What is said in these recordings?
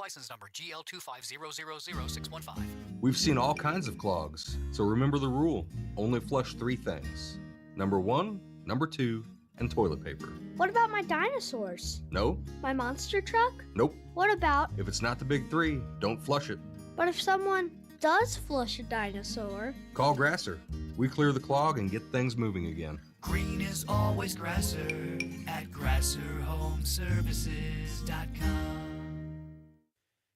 License number GL250000615. We've seen all kinds of clogs, so remember the rule. Only flush 3 things. Number 1, number 2, and toilet paper. What about my dinosaurs? No? My monster truck? Nope. What about... If it's not the big 3, don't flush it. But if someone does flush a dinosaur... Call Grasser. We clear the clog and get things moving again. Green is always Grasser at GrasserHomeservices.com.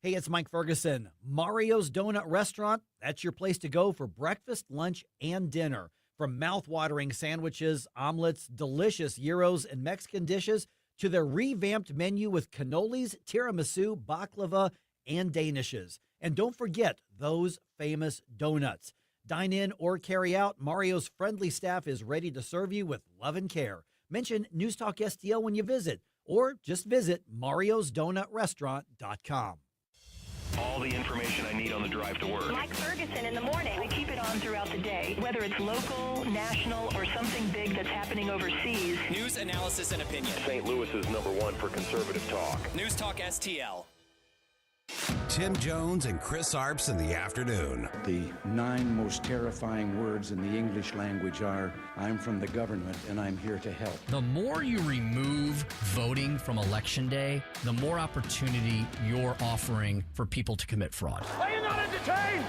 Hey, it's Mike Ferguson. Mario's Donut Restaurant, that's your place to go for breakfast, lunch, and dinner. From mouth-watering sandwiches, omelets, delicious gyros, and Mexican dishes, to their revamped menu with cannolis, tiramisu, baklava, and danishes. And don't forget those famous donuts. Dine in or carry out, Mario's friendly staff is ready to serve you with love and care. Mention News Talk STL when you visit, or just visit mariosdonutrestaurant.com. All the information I need on the drive to work. Mike Ferguson in the morning. We keep it on throughout the day, whether it's local, national, or something big that's happening overseas. News, analysis, and opinion. St. Louis is #1 for conservative talk. News Talk STL. Tim Jones and Chris Arps in the afternoon. The 9 most terrifying words in the English language are, I'm from the government and I'm here to help. The more you remove voting from Election Day, the more opportunity you're offering for people to commit fraud. Are you not entertained?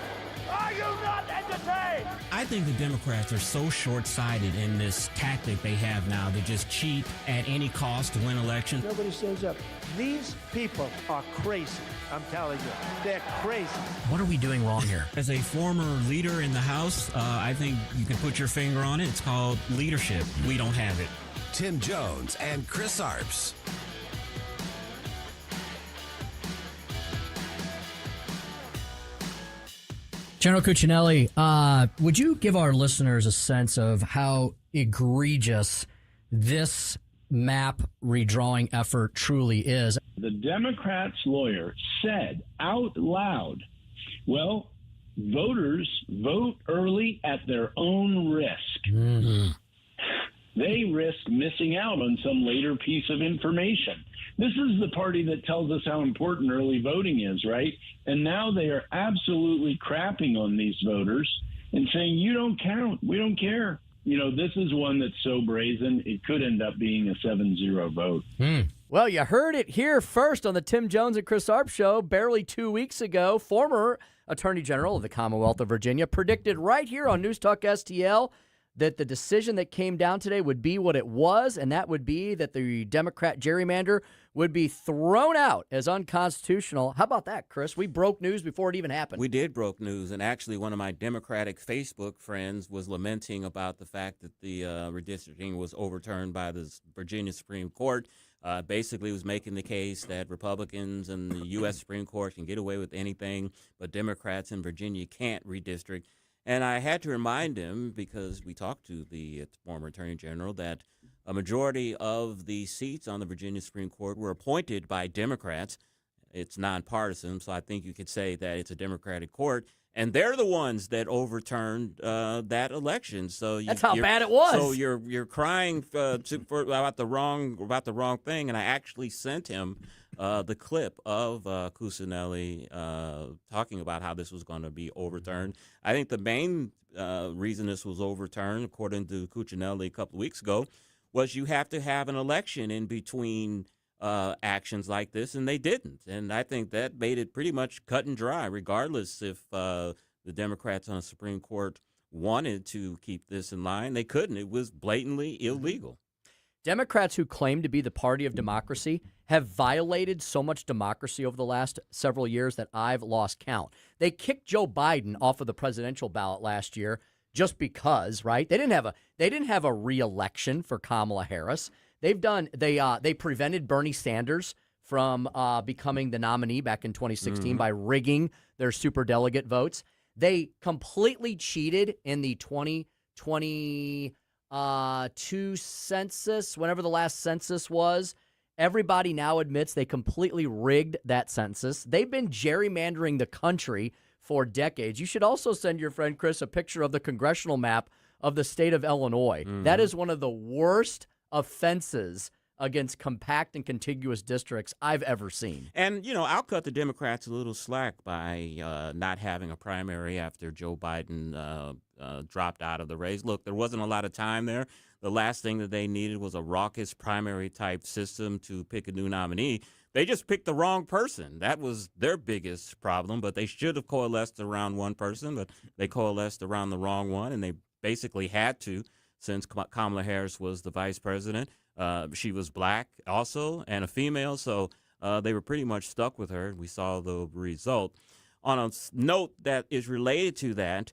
Are you not entertained? I think the Democrats are so short-sighted in this tactic they have now to just cheat at any cost to win elections. Nobody stands up. These people are crazy. I'm telling you, they're crazy. What are we doing wrong here? As a former leader in the House, I think you can put your finger on it. It's called leadership. We don't have it. Tim Jones and Chris Arps. General Cuccinelli, would you give our listeners a sense of how egregious this map redrawing effort truly is? The Democrats' lawyer said out loud, well, voters vote early at their own risk. Mm-hmm. They risk missing out on some later piece of information. This is the party that tells us how important early voting is, right? And now they are absolutely crapping on these voters and saying, you don't count. We don't care. You know, this is one that's so brazen, it could end up being a 7-0 vote. Well, you heard it here first on the Tim Jones and Chris Arp Show barely 2 weeks ago. Former Attorney General of the Commonwealth of Virginia predicted right here on News Talk STL that the decision that came down today would be what it was, and that would be that the Democrat gerrymander would be thrown out as unconstitutional. How about that, Chris? We broke news before it even happened. We did broke news, and actually one of my Democratic Facebook friends was lamenting about the fact that the redistricting was overturned by the Virginia Supreme Court. Basically was making the case that Republicans and the U.S. Supreme Court can get away with anything, but Democrats in Virginia can't redistrict. And I had to remind him, because we talked to the former Attorney General, that a majority of the seats on the Virginia Supreme Court were appointed by Democrats. It's nonpartisan, so I think you could say that it's a Democratic court, and they're the ones that overturned that election. So that's how bad it was. So you're crying about the wrong thing, and I actually sent him the clip of Cuccinelli talking about how this was going to be overturned. I think the main reason this was overturned, according to Cuccinelli a couple of weeks ago, was you have to have an election in between actions like this, and they didn't. And I think that made it pretty much cut and dry, regardless if the Democrats on the Supreme Court wanted to keep this in line. They couldn't. It was blatantly illegal. Democrats who claim to be the party of democracy have violated so much democracy over the last several years that I've lost count. They kicked Joe Biden off of the presidential ballot last year just because, right? They didn't have a re-election for Kamala Harris. They prevented Bernie Sanders from becoming the nominee back in 2016 by rigging their superdelegate votes. They completely cheated in the 2022 census, whenever the last census was. Everybody now admits they completely rigged that census. They've been gerrymandering the country for decades. You should also send your friend Chris a picture of the congressional map of the state of Illinois. That is one of the worst offenses against compact and contiguous districts I've ever seen. And, I'll cut the Democrats a little slack by not having a primary after Joe Biden dropped out of the race. Look, there wasn't a lot of time there. The last thing that they needed was a raucous primary-type system to pick a new nominee. They just picked the wrong person. That was their biggest problem, but they should have coalesced around one person, but they coalesced around the wrong one, and they basically had to since Kamala Harris was the vice president. She was black also and a female, so they were pretty much stuck with her. We saw the result. On a note that is related to that,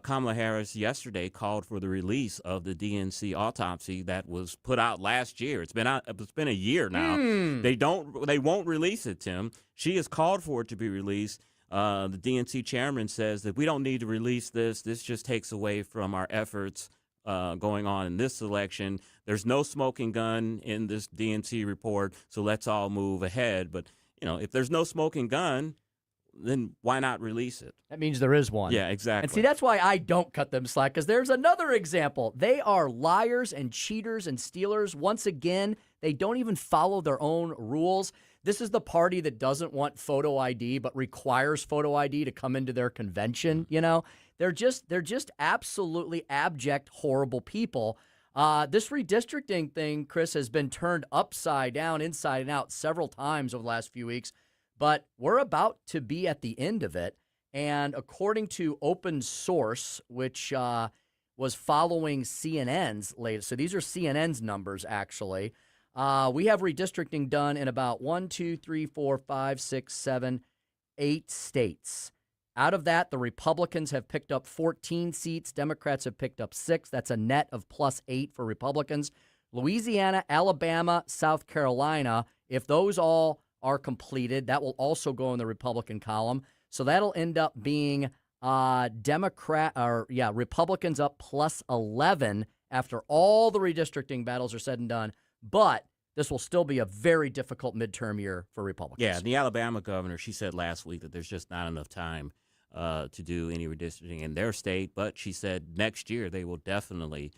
Kamala Harris yesterday called for the release of the DNC autopsy that was put out last year. It's been a year now. They won't release it, Tim. She has called for it to be released. The DNC chairman says that we don't need to release this. This just takes away from our efforts going on in this election. There's no smoking gun in this DNC report, so let's all move ahead. But, if there's no smoking gun, then why not release it? That means there is one. Yeah, exactly. And see, that's why I don't cut them slack, because there's another example. They are liars and cheaters and stealers. Once again, they don't even follow their own rules. This is the party that doesn't want photo ID but requires photo ID to come into their convention. They're just absolutely abject, horrible people. This redistricting thing, Chris, has been turned upside down, inside and out several times over the last few weeks. But we're about to be at the end of it. And according to Open Source, which was following CNN's latest, so these are CNN's numbers, actually, we have redistricting done in about 1, 2, 3, 4, 5, 6, 7, 8 states. Out of that, the Republicans have picked up 14 seats. Democrats have picked up 6. That's a net of +8 for Republicans. Louisiana, Alabama, South Carolina, if those all are completed, that will also go in the Republican column. So that'll end up being Republicans up +11 after all the redistricting battles are said and done. But this will still be a very difficult midterm year for Republicans. Yeah, the Alabama governor, she said last week that there's just not enough time to do any redistricting in their state. But she said next year they will definitely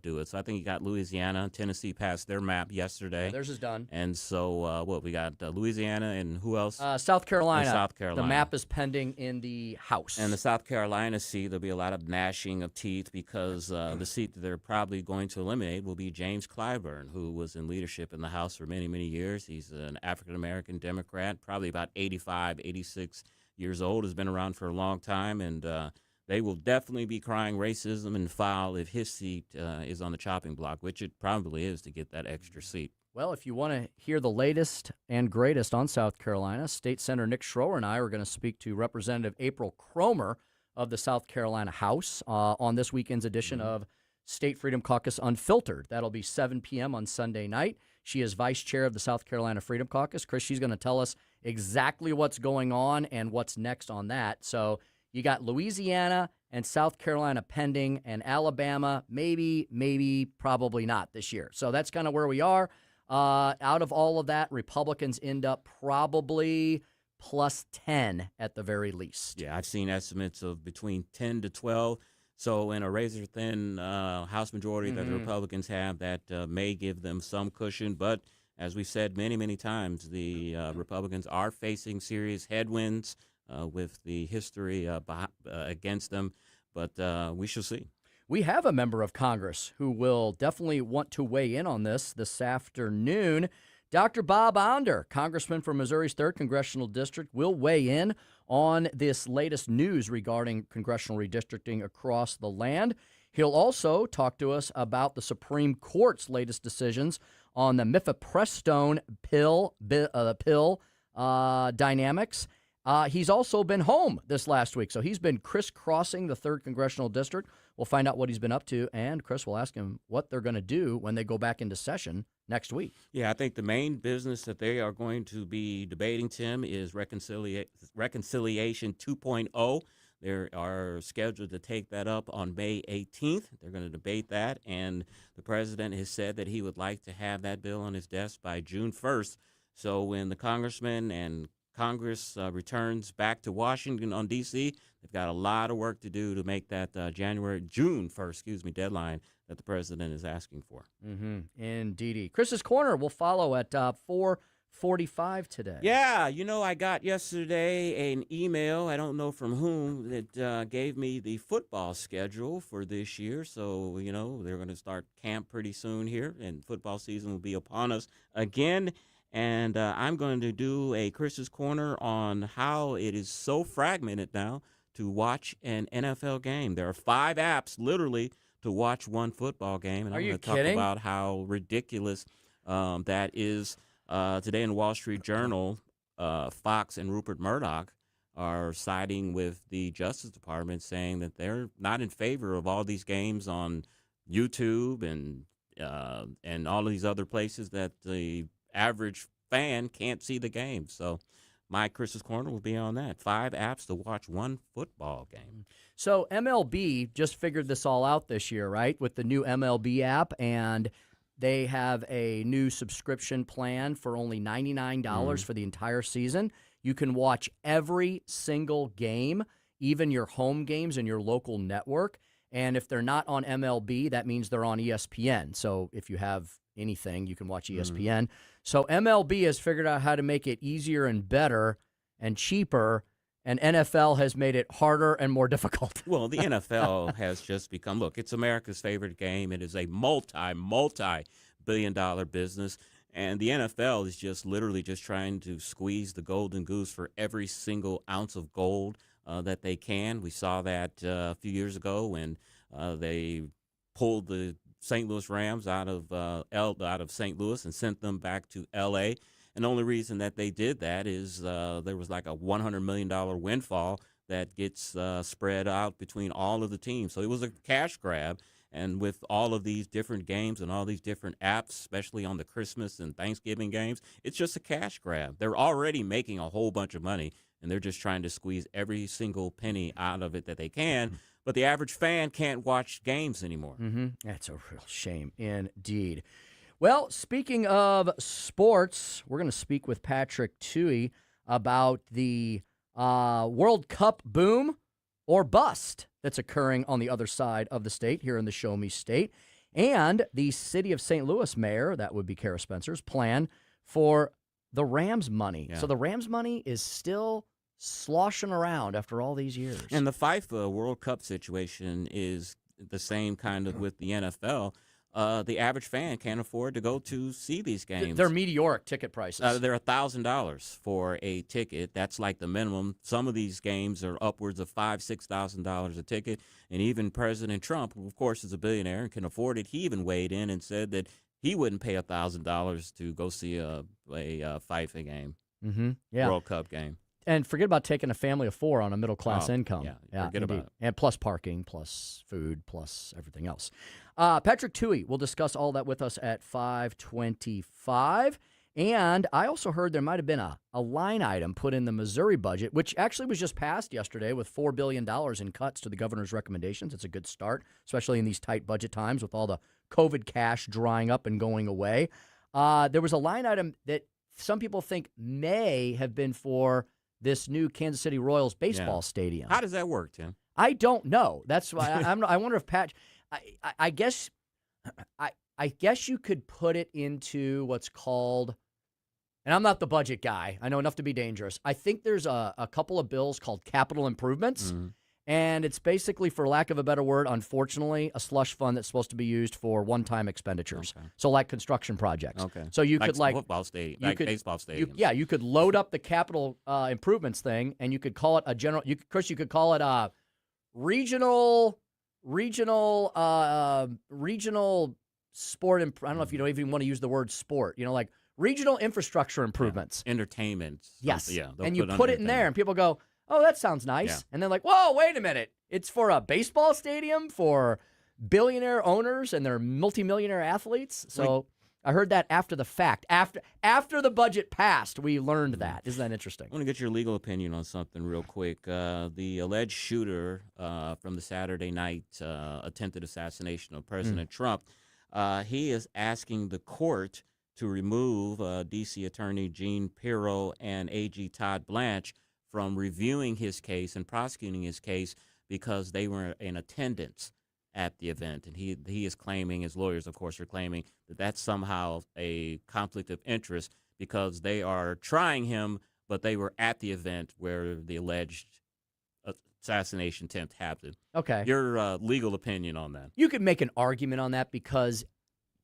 do it. So I think you got Louisiana. Tennessee passed their map yesterday. Yeah, theirs is done. And so we got Louisiana and who else? South Carolina. And South Carolina. The map is pending in the House. And the South Carolina seat, there'll be a lot of gnashing of teeth because the seat that they're probably going to eliminate will be James Clyburn, who was in leadership in the House for many, many years. He's an African-American Democrat, probably about 85, 86 years old, has been around for a long time, and they will definitely be crying racism and foul if his seat is on the chopping block, which it probably is to get that extra seat. Well, if you want to hear the latest and greatest on South Carolina, State Senator Nick Schroer and I are going to speak to Representative April Cromer of the South Carolina House on this weekend's edition of State Freedom Caucus Unfiltered. That'll be 7 p.m. on Sunday night. She is vice chair of the South Carolina Freedom Caucus. Chris, she's going to tell us exactly what's going on and what's next on that. So you got Louisiana and South Carolina pending, and Alabama, maybe, probably not this year. So that's kind of where we are. Out of all of that, Republicans end up probably +10 at the very least. Yeah, I've seen estimates of between 10 to 12. So in a razor-thin House majority that the Republicans have, that may give them some cushion. But as we said many, many times, the Republicans are facing serious headwinds with the history against them. But we shall see. We have a member of Congress who will definitely want to weigh in on this afternoon. Dr. Bob Onder, congressman from Missouri's 3rd Congressional District, will weigh in on this latest news regarding congressional redistricting across the land. He'll also talk to us about the Supreme Court's latest decisions on the mifepristone pill dynamics. He's also been home this last week, so he's been crisscrossing the 3rd Congressional District. We'll find out what he's been up to, and Chris will ask him what they're going to do when they go back into session next week. Yeah, I think the main business that they are going to be debating, Tim, is Reconciliation 2.0. They are scheduled to take that up on May 18th. They're going to debate that, and the president has said that he would like to have that bill on his desk by June 1st. So when the congressmen and Congress returns back to Washington on D.C., they've got a lot of work to do to make that June 1st, deadline that the president is asking for. Indeedy. Chris's Corner will follow at 4:45 today. Yeah, I got yesterday an email, I don't know from whom, that gave me the football schedule for this year. So, they're going to start camp pretty soon here, and football season will be upon us again. And I'm going to do a Chris's Corner on how it is so fragmented now to watch an NFL game. There are 5 apps, literally, to watch one football game. And I'm going to talk about how ridiculous that is. Today in the Wall Street Journal, Fox and Rupert Murdoch are siding with the Justice Department, saying that they're not in favor of all these games on YouTube and all of these other places that the average fan can't see the game. So my Chris's Corner will be on that. 5 apps to watch one football game. So MLB just figured this all out this year, right, with the new MLB app, and they have a new subscription plan for only $99 for the entire season. You can watch every single game, even your home games in your local network. And if they're not on MLB, that means they're on ESPN. So if you have anything, you can watch ESPN. So MLB has figured out how to make it easier and better and cheaper, and NFL has made it harder and more difficult. Well, the NFL has just become, look, it's America's favorite game. It is a multi-billion-dollar business, and the NFL is just literally just trying to squeeze the golden goose for every single ounce of gold that they can. We saw that a few years ago when they pulled the St. Louis Rams out of St. Louis and sent them back to L.A., and the only reason that they did that is there was like a $100 million windfall that gets spread out between all of the teams. So it was a cash grab. And with all of these different games and all these different apps, especially on the Christmas and Thanksgiving games, it's just a cash grab. They're already making a whole bunch of money, and they're just trying to squeeze every single penny out of it that they can. But the average fan can't watch games anymore. That's a real shame indeed. Well, speaking of sports, we're going to speak with Patrick Tuohey about the World Cup boom or bust that's occurring on the other side of the state, here in the Show Me State, and the city of St. Louis mayor, that would be Kara Spencer's, plan for the Rams money. Yeah. So the Rams money is still sloshing around after all these years. And the FIFA World Cup situation is the same kind of with the NFL. The average fan can't afford to go to see these games. They're meteoric ticket prices. They're $1,000 for a ticket. That's like the minimum. Some of these games are upwards of $5,000-$6,000 a ticket. And even President Trump, who of course is a billionaire and can afford it, he even weighed in and said that he wouldn't pay $1,000 to go see a FIFA game, World Cup game. And forget about taking a family of 4 on a middle-class income. Yeah, forget about it. And plus parking, plus food, plus everything else. Patrick Tuohey will discuss all that with us at 5:25. And I also heard there might have been a line item put in the Missouri budget, which actually was just passed yesterday with $4 billion in cuts to the governor's recommendations. It's a good start, especially in these tight budget times with all the COVID cash drying up and going away. There was a line item that some people think may have been for this new Kansas City Royals baseball stadium. How does that work, Tim? I don't know. That's why I wonder if Pat. I guess you could put it into what's called, and I'm not the budget guy. I know enough to be dangerous. I think there's a couple of bills called capital improvements, and it's basically, for lack of a better word, unfortunately, a slush fund that's supposed to be used for one-time expenditures. Okay. So like construction projects. Okay. So you could football stadium, baseball stadium. You could load up the capital improvements thing, and you could call it a general. Chris, you could call it a regional sport. I don't know if you don't even want to use the word sport. Like regional infrastructure improvements, entertainment. Yes, yeah. And you put it in there, and people go, "Oh, that sounds nice." Yeah. And they're like, "Whoa, wait a minute! It's for a baseball stadium for billionaire owners and their multimillionaire athletes." So I heard that after the fact, after the budget passed, we learned that. Isn't that interesting? I want to get your legal opinion on something real quick. The alleged shooter from the Saturday night attempted assassination of President Trump, he is asking the court to remove D.C. Attorney Gene Pirro and A.G. Todd Blanche from reviewing his case and prosecuting his case because they were in attendance at the event. And he is claiming, his lawyers, of course, are claiming that that's somehow a conflict of interest because they are trying him, but they were at the event where the alleged assassination attempt happened. Okay. Your legal opinion on that? You could make an argument on that because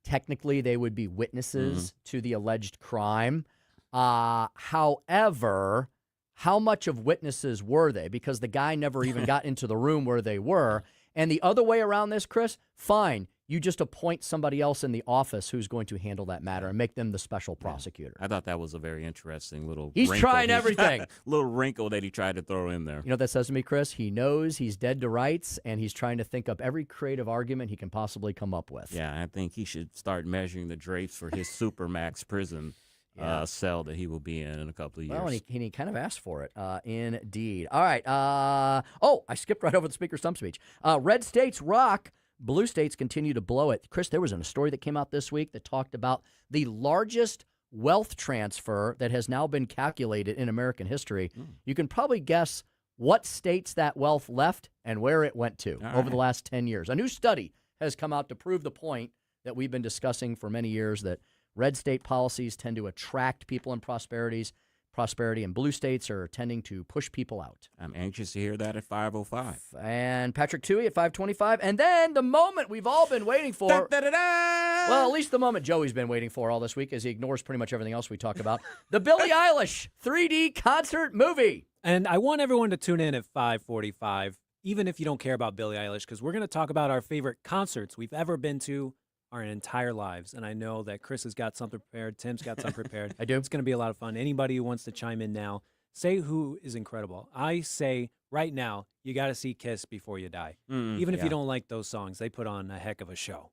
technically they would be witnesses to the alleged crime. However, how much of witnesses were they? Because the guy never even got into the room where they were. And the other way around this, Chris, fine. You just appoint somebody else in the office who's going to handle that matter and make them the special prosecutor. I thought that was a very interesting little He's wrinkle. trying everything. Little wrinkle that he tried to throw in there. You know what that says to me, Chris? He knows he's dead to rights, and he's trying to think up every creative argument he can possibly come up with. Yeah, I think he should start measuring the drapes for his Supermax prison cell that he will be in a couple of years. Well, and he kind of asked for it, indeed. All right. I skipped right over the Speaker stump speech. Red states rock. Blue states continue to blow it. Chris, there was a story that came out this week that talked about the largest wealth transfer that has now been calculated in American history. You can probably guess what states that wealth left and where it went to over the last 10 years. A new study has come out to prove the point that we've been discussing for many years, that red state policies tend to attract people in prosperity, and blue states are tending to push people out. I'm anxious to hear that at 5:05. And Patrick Tuohey at 5:25. And then the moment we've all been waiting for. Well, at least the moment Joey's been waiting for all this week, as he ignores pretty much everything else we talk about. The Billie Eilish 3D concert movie. And I want everyone to tune in at 5:45, even if you don't care about Billie Eilish, because we're going to talk about our favorite concerts we've ever been to our entire lives. And I know that Chris has got something prepared. Tim's got something prepared. I do. It's going to be a lot of fun. Anybody who wants to chime in now, say who is incredible. I say right now, you got to see Kiss before you die. Even if you don't like those songs, they put on a heck of a show.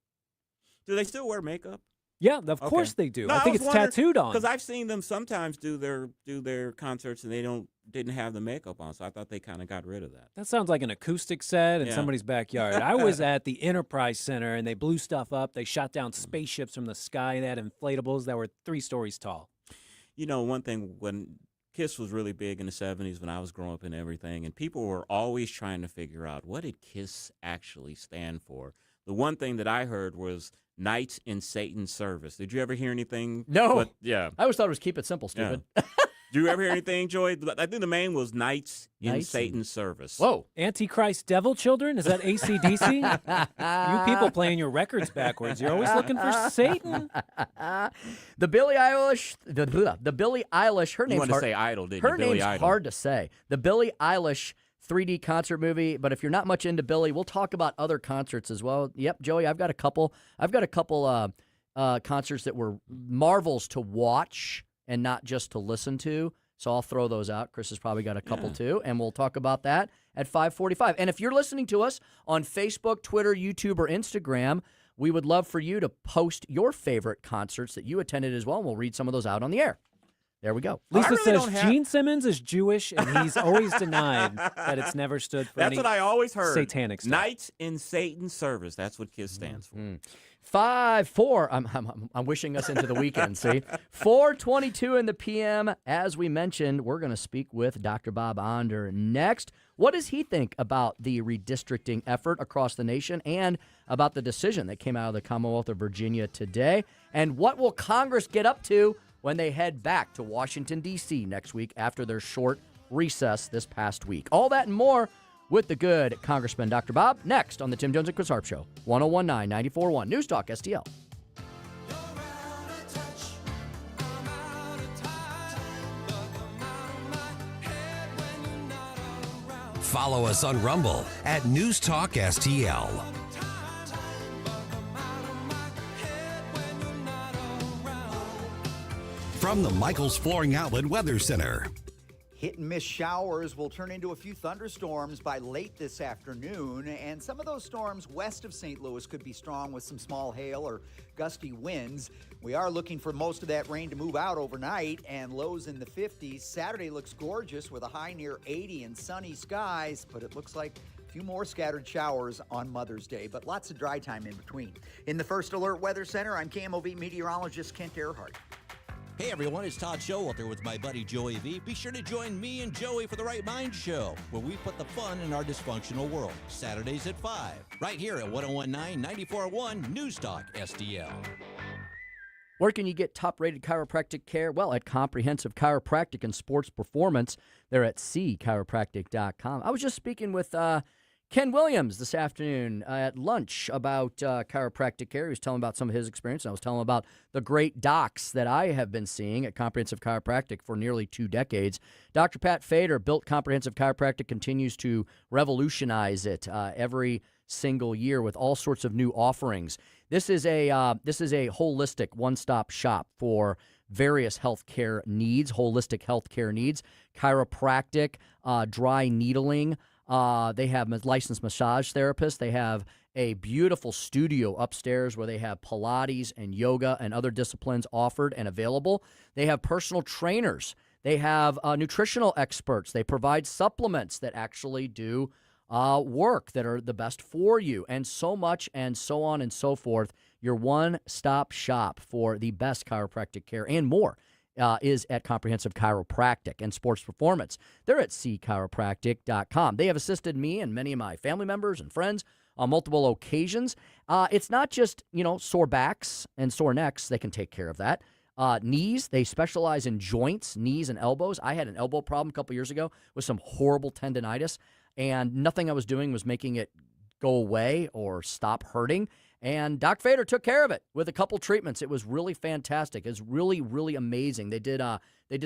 Do they still wear makeup? Yeah, of course they do. No, I think it's tattooed on. Because I've seen them sometimes do their concerts and they didn't have the makeup on, so I thought they kind of got rid of that. That sounds like an acoustic set in somebody's backyard. I was at the Enterprise Center, and they blew stuff up. They shot down spaceships from the sky. They had inflatables that were 3 stories tall. You know, one thing, when Kiss was really big in the 70s when I was growing up and everything, and people were always trying to figure out, what did KISS actually stand for? The one thing that I heard was Knights in Satan's Service. Did you ever hear anything? No. Yeah. I always thought it was Keep It Simple, stupid. Yeah. Did you ever hear anything, Joey? I think the main was Knights in Satan's Service. Whoa. Antichrist Devil Children? Is that AC/DC? You people playing your records backwards. You're always looking for Satan. The Billie Eilish, the Billie Eilish, her name's hard. You wanted to say Idol, didn't you? Her name's hard to say. The Billie Eilish 3D concert movie, but if you're not much into Billie, we'll talk about other concerts as well. Yep, Joey, I've got a couple concerts that were marvels to watch and not just to listen to. So I'll throw those out. Chris has probably got a couple too, and we'll talk about that at 5:45. And if you're listening to us on Facebook, Twitter, YouTube, or Instagram, we would love for you to post your favorite concerts that you attended as well, and we'll read some of those out on the air. There we go. Lisa says Gene Simmons is Jewish, and he's always denied that it's never stood for That's what I always heard. Satanic stuff. Knights in Satan's Service. That's what KISS stands for. 5-4. I'm wishing us into the weekend, see? 4:22 in the p.m. As we mentioned, we're going to speak with Dr. Bob Onder next. What does he think about the redistricting effort across the nation and about the decision that came out of the Commonwealth of Virginia today? And what will Congress get up to when they head back to Washington, D.C. next week after their short recess this past week? All that and more with the good Congressman Dr. Bob next on the Tim Jones and Chris Arps Show, 101.9 94.1 News Talk STL. Follow us on Rumble at News Talk STL. From the Michaels Flooring Outlet Weather Center. Hit and miss showers will turn into a few thunderstorms by late this afternoon, and some of those storms west of St. Louis could be strong with some small hail or gusty winds. We are looking for most of that rain to move out overnight, and lows in the 50s. Saturday looks gorgeous with a high near 80 and sunny skies, but it looks like few more scattered showers on Mother's Day, but lots of dry time in between. In the First Alert Weather Center, I'm KMOV meteorologist Kent Earhart. Hey everyone, it's Todd Showalter with my buddy Joey V. Be sure to join me and Joey for the Right Mind Show, where we put the fun in our dysfunctional world. Saturdays at 5, right here at 1019 94.1 News Talk STL. Where can you get top-rated chiropractic care? Well, at Comprehensive Chiropractic and Sports Performance. They're at cchiropractic.com. I was just speaking with Ken Williams this afternoon at lunch about chiropractic care. He was telling about some of his experience, and I was telling him about the great docs that I have been seeing at Comprehensive Chiropractic for nearly 2 decades. Dr. Pat Fader built Comprehensive Chiropractic, continues to revolutionize it every single year with all sorts of new offerings. This is a holistic one-stop shop for various healthcare needs, holistic healthcare needs, chiropractic, dry needling. They have licensed massage therapists. They have a beautiful studio upstairs where they have Pilates and yoga and other disciplines offered and available. They have personal trainers. They have nutritional experts. They provide supplements that actually do work that are the best for you, and so much and so on and so forth. Your one-stop shop for the best chiropractic care and more is at Comprehensive Chiropractic and Sports Performance. They're at cchiropractic.com. They have assisted me and many of my family members and friends on multiple occasions. It's not just, sore backs and sore necks. They can take care of that. Knees, they specialize in joints, knees and elbows. I had an elbow problem a couple years ago with some horrible tendonitis, and nothing I was doing was making it go away or stop hurting. And Doc Fader took care of it with a couple treatments. It was really fantastic. It was really, really amazing. They did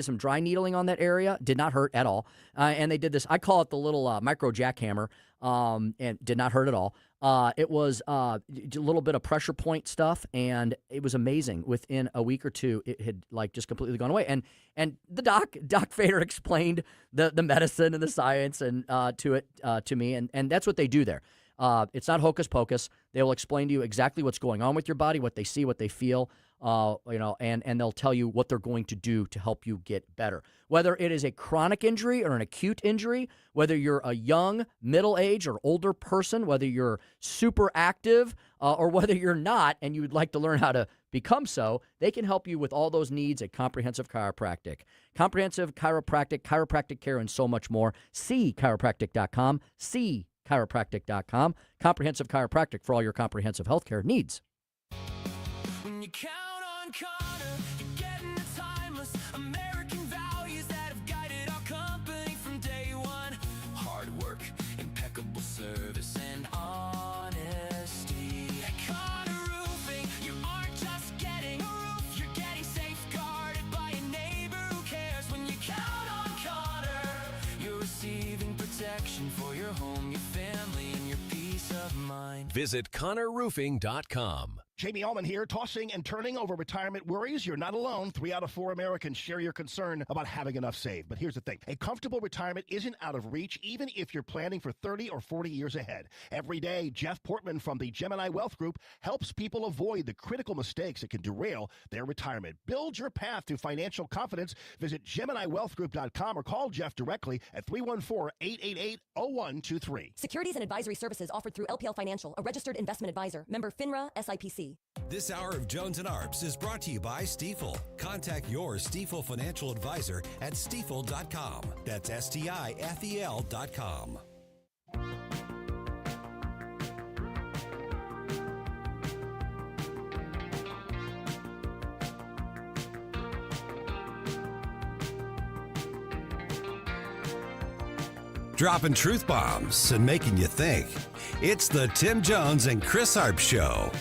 some dry needling on that area. Did not hurt at all. And they did this, I call it the little micro jackhammer, and did not hurt at all. It was a little bit of pressure point stuff, and it was amazing. Within a week or two, it had just completely gone away. And the Doc Fader explained the medicine and the science and to me, and that's what they do there. It's not hocus pocus. They will explain to you exactly what's going on with your body, what they see, what they feel, and they'll tell you what they're going to do to help you get better. Whether it is a chronic injury or an acute injury, whether you're a young, middle-aged, or older person, whether you're super active or whether you're not and you would like to learn how to become so, they can help you with all those needs at Comprehensive Chiropractic. Comprehensive Chiropractic, chiropractic care, and so much more. cchiropractic.com. Chiropractic.com. Comprehensive Chiropractic for all your comprehensive healthcare needs. When you count on Connor, you're getting the timeless American values that have guided our company from day one. Hard work, impeccable service, and honesty. At Connor Roofing, you aren't just getting a roof, you're getting safeguarded by a neighbor who cares. When you count on Connor, you're receiving protection for your home, your family, and your peace of mind. Visit ConnorRoofing.com. Jamie Allman here, tossing and turning over retirement worries. You're not alone. 3 out of 4 Americans share your concern about having enough saved. But here's the thing. A comfortable retirement isn't out of reach, even if you're planning for 30 or 40 years ahead. Every day, Jeff Portman from the Gemini Wealth Group helps people avoid the critical mistakes that can derail their retirement. Build your path to financial confidence. Visit GeminiWealthGroup.com or call Jeff directly at 314-888-0123. Securities and advisory services offered through LPL Financial, a registered investment advisor. Member FINRA, SIPC. This hour of Jones and Arps is brought to you by Stifel. Contact your Stifel financial advisor at stifel.com. That's STIFEL.com. Dropping truth bombs and making you think. It's the Tim Jones and Chris Arps Show.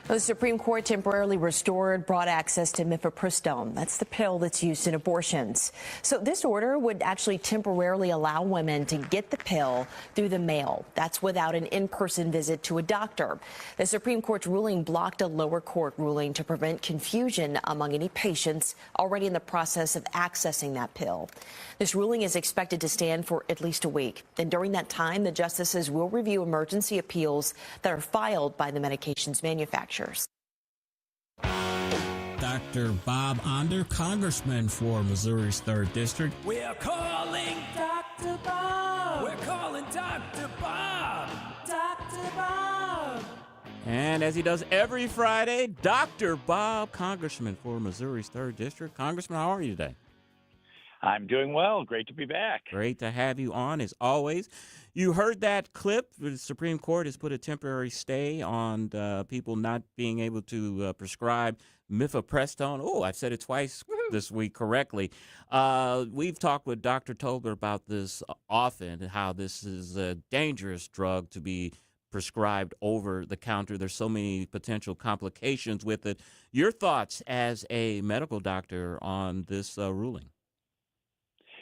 The Supreme Court temporarily restored broad access to mifepristone. That's the pill that's used in abortions. So this order would actually temporarily allow women to get the pill through the mail. That's without an in-person visit to a doctor. The Supreme Court's ruling blocked a lower court ruling to prevent confusion among any patients already in the process of accessing that pill. This ruling is expected to stand for at least a week. And during that time, the justices will review emergency appeals that are filed by the medications manufacturers. Dr. Bob Onder, Congressman for Missouri's 3rd District. We're calling Dr. Bob. We're calling Dr. Bob. Dr. Bob. And as he does every Friday, Dr. Bob, Congressman for Missouri's 3rd District. Congressman, how are you today? I'm doing well. Great to be back. Great to have you on, as always. You heard that clip. The Supreme Court has put a temporary stay on people not being able to prescribe mifepristone. Oh, I've said it twice this week correctly. We've talked with Dr. Tobler about this often, how this is a dangerous drug to be prescribed over the counter. There's so many potential complications with it. Your thoughts as a medical doctor on this ruling?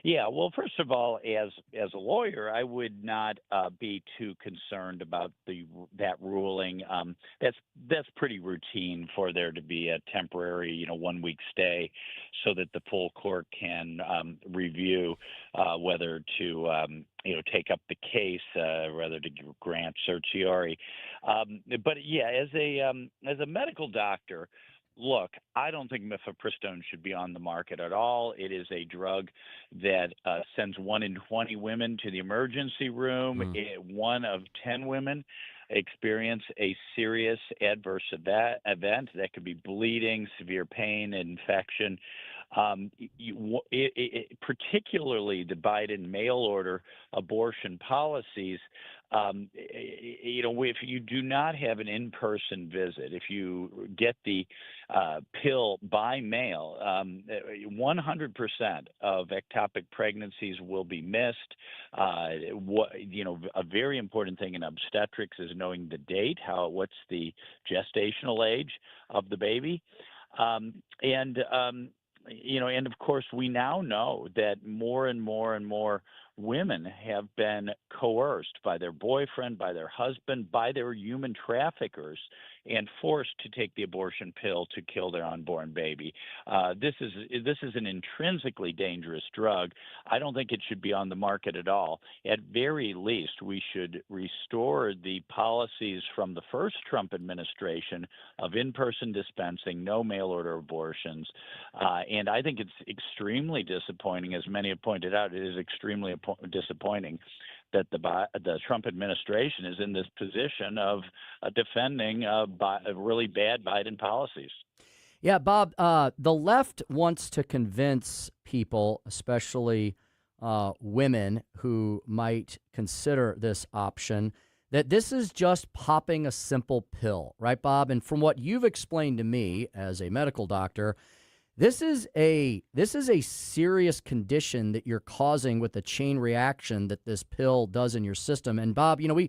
Yeah, well, first of all, as a lawyer, I would not be too concerned about that ruling. That's pretty routine for there to be a temporary, 1-week stay, so that the full court can review whether to take up the case, whether to grant certiorari. But yeah, as a medical doctor. Look, I don't think mifepristone should be on the market at all. It is a drug that sends 1 in 20 women to the emergency room. 1 of 10 women experience a serious adverse event that could be bleeding, severe pain, infection. Particularly the Biden mail order abortion policies, if you do not have an in-person visit, if you get the pill by mail, 100% of ectopic pregnancies will be missed. A very important thing in obstetrics is knowing the date, what's the gestational age of the baby, and of course, we now know that more and more and more women have been coerced by their boyfriend, by their husband, by their human traffickers, and forced to take the abortion pill to kill their unborn baby. This is an intrinsically dangerous drug. I don't think it should be on the market at all. At very least, we should restore the policies from the first Trump administration of in-person dispensing, no mail-order abortions. And I think it's extremely disappointing, as many have pointed out, it is extremely disappointing that the Trump administration is in this position of defending really bad Biden policies. Yeah, Bob, the left wants to convince people, especially women who might consider this option, that this is just popping a simple pill, right, Bob? And from what you've explained to me as a medical doctor, this is a serious condition that you're causing with the chain reaction that this pill does in your system. And Bob, I'm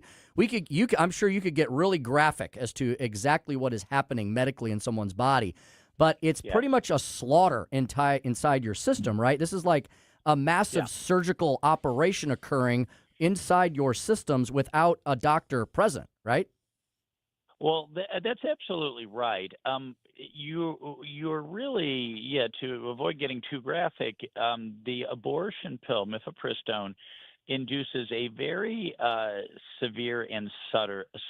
sure you could get really graphic as to exactly what is happening medically in someone's body, but it's pretty much a slaughter inside your system, right? This is like a massive surgical operation occurring inside your systems without a doctor present, right? Well, that's absolutely right. You're really, to avoid getting too graphic, the abortion pill, mifepristone, induces a very severe and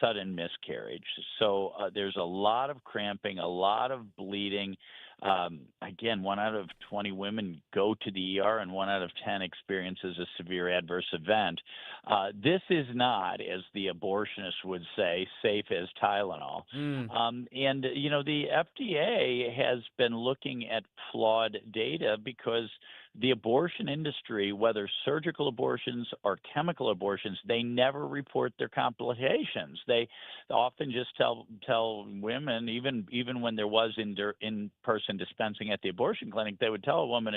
sudden miscarriage. So there's a lot of cramping, a lot of bleeding. Again, 1 out of 20 women go to the ER and 1 out of 10 experiences a severe adverse event. This is not, as the abortionists would say, safe as Tylenol. And, the FDA has been looking at flawed data because the abortion industry, whether surgical abortions or chemical abortions, they never report their complications. They often just tell women, even when there was in-person dispensing at the abortion clinic, they would tell a woman,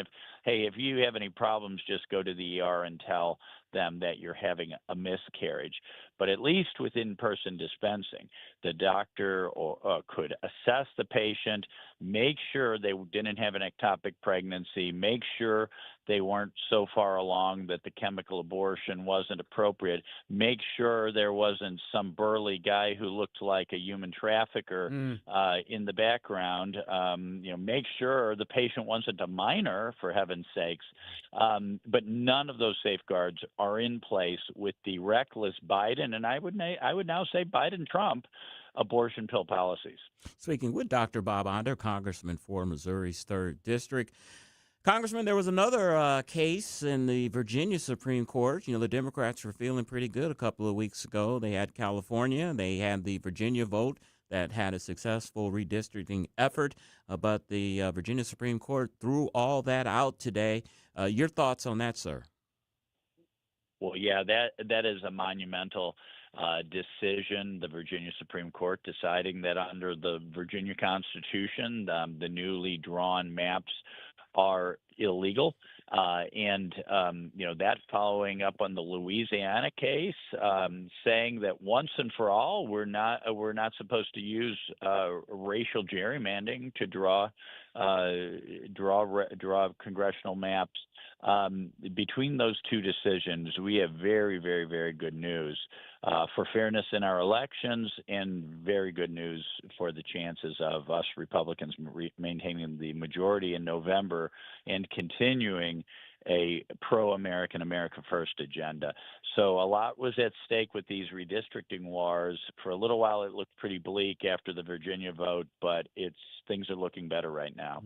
if you have any problems, just go to the ER and tell them that you're having a miscarriage. But at least with in-person dispensing, the doctor could assess the patient, make sure they didn't have an ectopic pregnancy, make sure they weren't so far along that the chemical abortion wasn't appropriate, make sure there wasn't some burly guy who looked like a human trafficker in the background, make sure the patient wasn't a minor, for heaven's sakes. But none of those safeguards are in place with the reckless Biden, and I would now say Biden-Trump abortion pill policies. Speaking with Dr. Bob Onder, Congressman for Missouri's 3rd District. Congressman, there was another case in the Virginia Supreme Court. The Democrats were feeling pretty good a couple of weeks ago. They had California. They had the Virginia vote that had a successful redistricting effort, but the Virginia Supreme Court threw all that out today. Your thoughts on that, sir? Well, yeah, that is a monumental decision. The Virginia Supreme Court deciding that under the Virginia Constitution, the newly drawn maps are illegal, and that following up on the Louisiana case, saying that once and for all we're not supposed to use racial gerrymandering to draw congressional maps. Between those two decisions, we have very, very, very good news for fairness in our elections, and very good news for the chances of us Republicans maintaining the majority in November and continuing a pro-American, America First agenda. So a lot was at stake with these redistricting wars. For a little while, it looked pretty bleak after the Virginia vote, but things are looking better right now.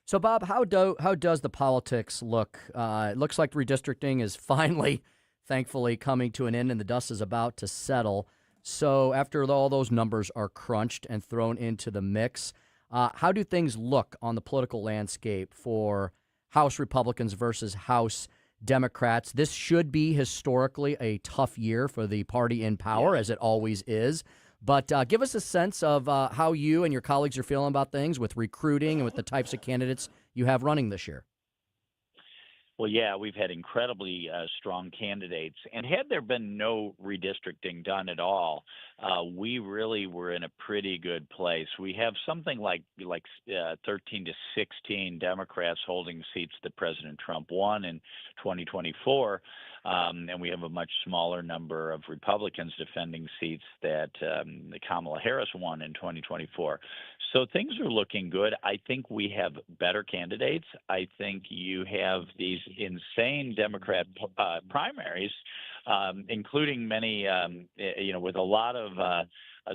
So, Bob, how does the politics look? It looks like redistricting is finally, thankfully, coming to an end, and the dust is about to settle. So after all those numbers are crunched and thrown into the mix, how do things look on the political landscape for House Republicans versus House Democrats? This should be historically a tough year for the party in power, as it always is. But give us a sense of how you and your colleagues are feeling about things with recruiting and with the types of candidates you have running this year. Well, yeah, we've had incredibly strong candidates. And had there been no redistricting done at all, we really were in a pretty good place. We have something like 13 to 16 Democrats holding seats that President Trump won in 2024. And we have a much smaller number of Republicans defending seats that Kamala Harris won in 2024. So things are looking good. I think we have better candidates. I think you have these insane Democrat primaries, including many, with a lot of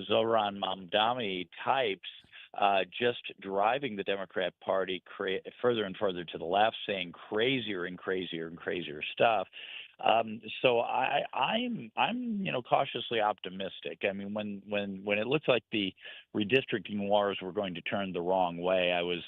Zohran Mamdani types just driving the Democrat Party further and further to the left, saying crazier and crazier and crazier stuff. So I'm cautiously optimistic. I mean, when it looked like the redistricting wars were going to turn the wrong way, I was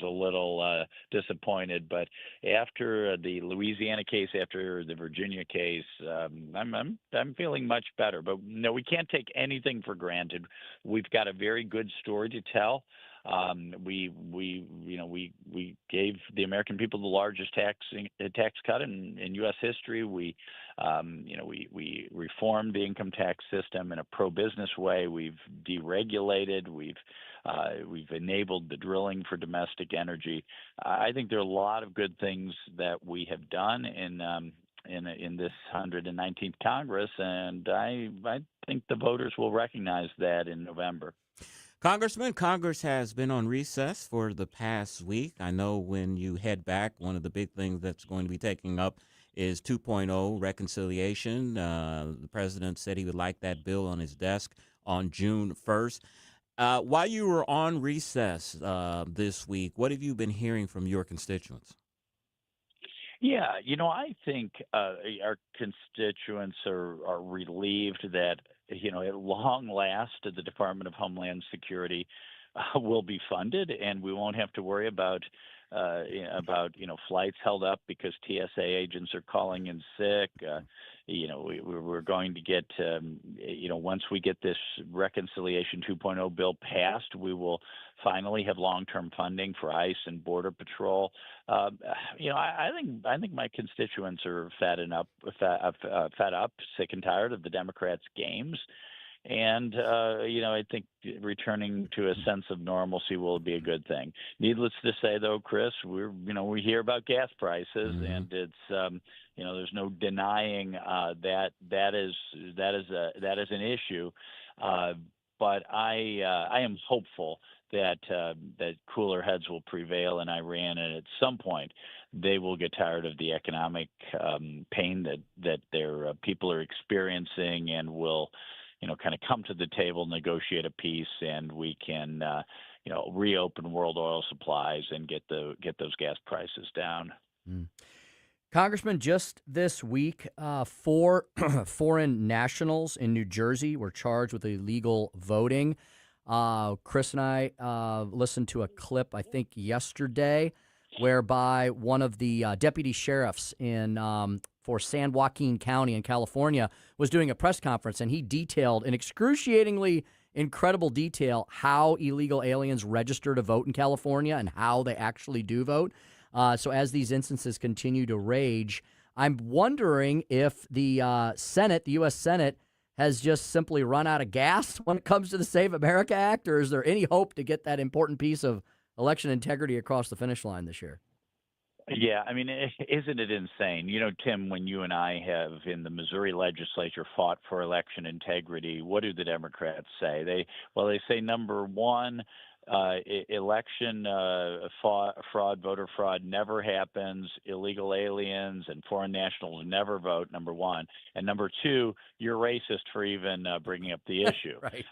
a little disappointed. But after the Louisiana case, after the Virginia case, I'm feeling much better. But no, we can't take anything for granted. We've got a very good story to tell. We gave the American people the largest tax cut in U.S. history. We reformed the income tax system in a pro-business way. We've deregulated. We've enabled the drilling for domestic energy. I think there are a lot of good things that we have done in this 119th Congress, and I think the voters will recognize that in November. Congressman, Congress has been on recess for the past week. I know when you head back, one of the big things that's going to be taking up is 2.0 reconciliation. The president said he would like that bill on his desk on June 1st. While you were on recess this week, what have you been hearing from your constituents? Yeah, I think our constituents are relieved that, at long last, the Department of Homeland Security will be funded, and we won't have to worry about about flights held up because TSA agents are calling in sick. We're going to get once we get this Reconciliation 2.0 bill passed, we will finally have long-term funding for ICE and Border Patrol. I think my constituents are fed up, sick and tired of the Democrats' games. And, I think returning to a sense of normalcy will be a good thing. Needless to say, though, Chris, we hear about gas prices, and it's, there's no denying that is an issue. But I am hopeful that cooler heads will prevail in Iran, and at some point they will get tired of the economic pain that their people are experiencing, and will kind of come to the table, negotiate a peace, and we can, reopen world oil supplies and get those gas prices down. Congressman, just this week, 4 foreign nationals in New Jersey were charged with illegal voting. Chris and I listened to a clip, I think, yesterday, whereby one of the deputy sheriffs for San Joaquin County in California was doing a press conference, and he detailed in excruciatingly incredible detail how illegal aliens register to vote in California and how they actually do vote. So as these instances continue to rage, I'm wondering if the Senate, the U.S. Senate, has just simply run out of gas when it comes to the Save America Act, or is there any hope to get that important piece of election integrity across the finish line this year? Yeah, I mean, isn't it insane? Tim, when you and I have in the Missouri legislature fought for election integrity, what do the Democrats say? They say, number one, election fraud, voter fraud never happens. Illegal aliens and foreign nationals never vote, number one. And number two, you're racist for even bringing up the issue. Right.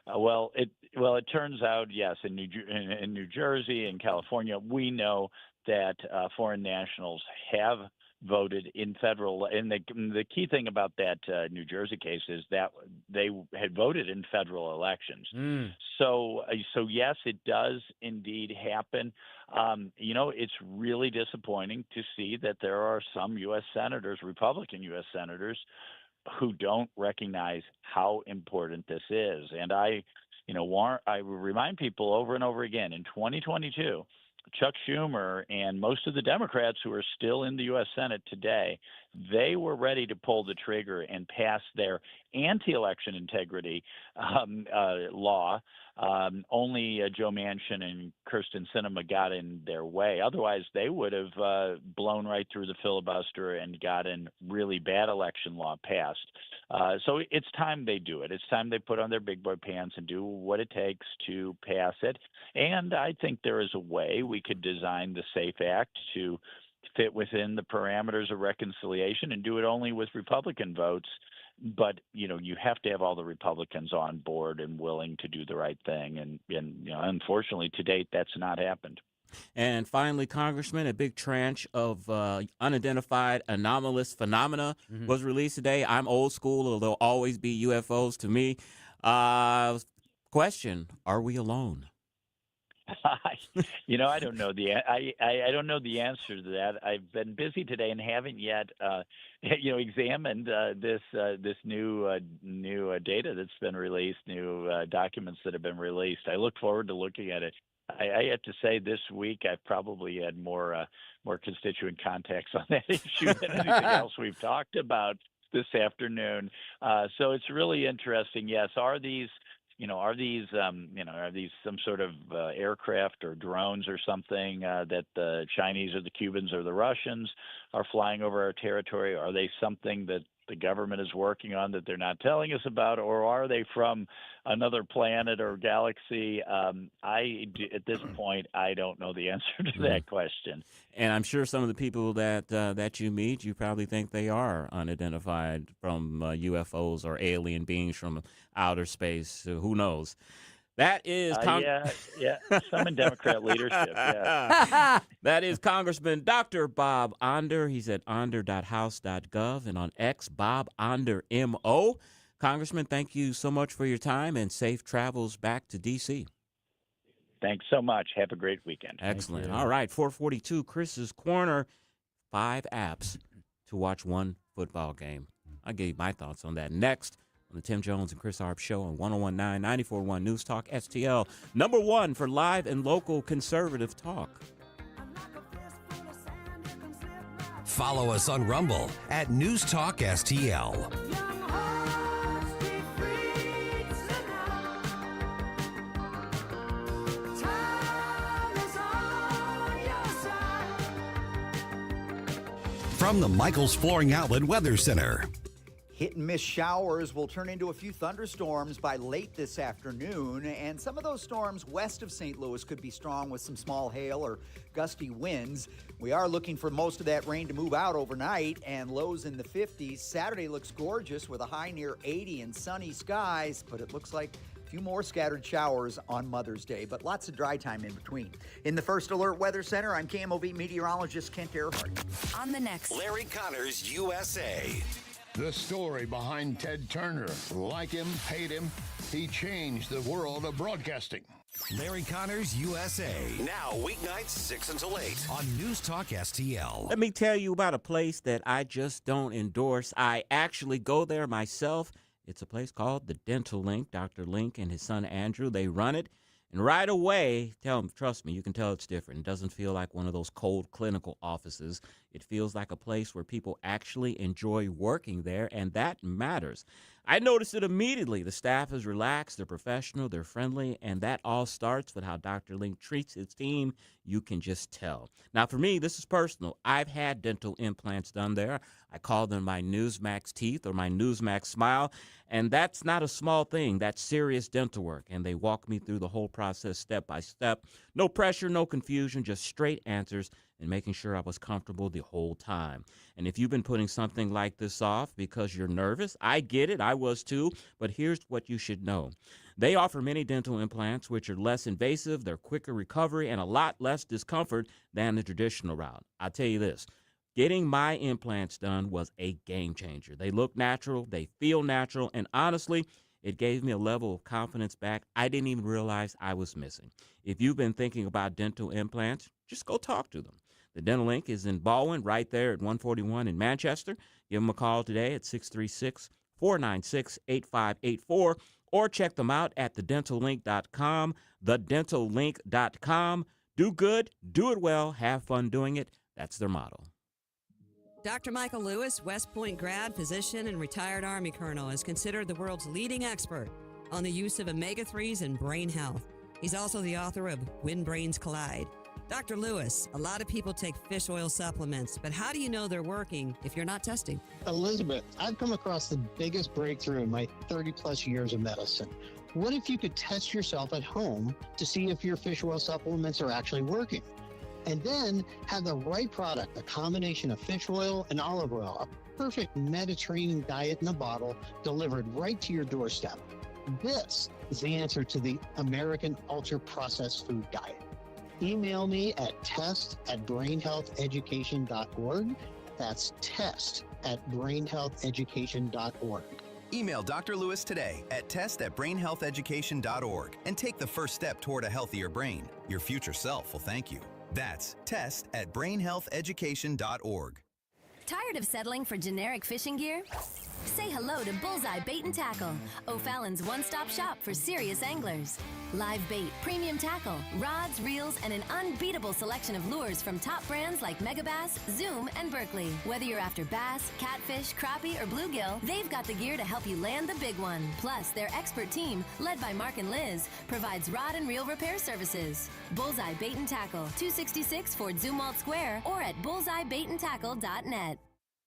It turns out, yes, in New Jersey and California, we know that foreign nationals have voted in federal, and the key thing about that New Jersey case is that they had voted in federal elections. So yes, it does indeed happen. It's really disappointing to see that there are some U.S. senators, Republican U.S. senators, who don't recognize how important this is. And I remind people over and over again, in 2022, Chuck Schumer and most of the Democrats who are still in the U.S. Senate today, they were ready to pull the trigger and pass their anti-election integrity law. Only Joe Manchin and Kyrsten Sinema got in their way. Otherwise, they would have blown right through the filibuster and gotten really bad election law passed. So it's time they do it. It's time they put on their big boy pants and do what it takes to pass it. And I think there is a way we could design the SAFE Act to fit within the parameters of reconciliation and do it only with Republican votes. But, you have to have all the Republicans on board and willing to do the right thing. And unfortunately, to date, that's not happened. And finally, Congressman, a big tranche of unidentified anomalous phenomena was released today. I'm old school. There'll always be UFOs to me. Question, are we alone? I don't know I don't know the answer to that. I've been busy today and haven't yet, examined this new data that's been released, new documents that have been released. I look forward to looking at it. I have to say, this week I've probably had more constituent contacts on that issue than anything else we've talked about this afternoon. So it's really interesting. Yes, are these some sort of aircraft or drones or something that the Chinese or the Cubans or the Russians are flying over our territory? Are they something that the government is working on that they're not telling us about, or are they from another planet or galaxy? At this point, I don't know the answer to that question. And I'm sure some of the people that you meet, you probably think they are unidentified from UFOs or alien beings from outer space. So who knows? That is some in Democrat leadership. Yeah. That is Congressman Dr. Bob Onder. He's at onder.house.gov and on X, Bob Onder MO. Congressman, thank you so much for your time and safe travels back to D.C. Thanks so much. Have a great weekend. Excellent. All right, 442, Chris's Corner, 5 apps to watch one football game. I gave my thoughts on that next on the Tim Jones and Chris Arps Show on 101.9, 94.1 News Talk STL. Number 1 for live and local conservative talk. Follow us on Rumble at News Talk STL. From the Michaels Flooring Outlet Weather Center. Hit and miss showers will turn into a few thunderstorms by late this afternoon, and some of those storms west of St. Louis could be strong with some small hail or gusty winds. We are looking for most of that rain to move out overnight, and lows in the 50s. Saturday looks gorgeous with a high near 80 and sunny skies, but it looks like a few more scattered showers on Mother's Day, but lots of dry time in between. In the First Alert Weather Center, I'm KMOV meteorologist Kent Earhart. On the next, Larry Connors, USA. The story behind Ted Turner. Like him, hate him, he changed the world of broadcasting. Larry Connors, USA. Now, weeknights 6 until 8 on News Talk STL. Let me tell you about a place that I just don't endorse. I actually go there myself. It's a place called the Dental Link. Dr. Link and his son Andrew, they run it. And right away, tell them, trust me, you can tell it's different. It doesn't feel like one of those cold clinical offices. It feels like a place where people actually enjoy working there, and that matters. I noticed it immediately. The staff is relaxed, they're professional, they're friendly, and that all starts with how Dr. Link treats his team. You can just tell. Now, for me, this is personal. I've had dental implants done there. I call them my Newsmax teeth or my Newsmax smile, and that's not a small thing. That's serious dental work, and they walk me through the whole process step by step. No pressure, no confusion, just straight answers and making sure I was comfortable the whole time. And if you've been putting something like this off because you're nervous, I get it, I was too, but here's what you should know. They offer many dental implants which are less invasive, they're quicker recovery, and a lot less discomfort than the traditional route. I'll tell you this, getting my implants done was a game changer. They look natural, they feel natural, and honestly, it gave me a level of confidence back I didn't even realize I was missing. If you've been thinking about dental implants, just go talk to them. The Dental Link is in Baldwin, right there at 141 in Manchester. Give them a call today at 636-496-8584, or check them out at thedentallink.com, thedentallink.com. Do good, do it well, have fun doing it. That's their motto. Dr. Michael Lewis, West Point grad, physician, and retired Army colonel, is considered the world's leading expert on the use of omega-3s in brain health. He's also the author of When Brains Collide. Dr. Lewis, a lot of people take fish oil supplements, but how do you know they're working if you're not testing? Elizabeth, I've come across the biggest breakthrough in my 30-plus years of medicine. What if you could test yourself at home to see if your fish oil supplements are actually working? And then have the right product, a combination of fish oil and olive oil, a perfect Mediterranean diet in a bottle delivered right to your doorstep. This is the answer to the American ultra-processed food diet. Email me at test@brainhealtheducation.org. That's test@brainhealtheducation.org. Email Dr. Lewis today at test@brainhealtheducation.org and take the first step toward a healthier brain. Your future self will thank you. That's test@brainhealtheducation.org. Tired of settling for generic fishing gear? Say hello to Bullseye Bait and Tackle, O'Fallon's one-stop shop for serious anglers. Live bait, premium tackle, rods, reels, and an unbeatable selection of lures from top brands like Megabass, Zoom, and Berkley. Whether you're after bass, catfish, crappie, or bluegill, they've got the gear to help you land the big one. Plus, their expert team, led by Mark and Liz, provides rod and reel repair services. Bullseye Bait and Tackle, 266 Fort Zumwalt Square, or at bullseyebaitandtackle.net.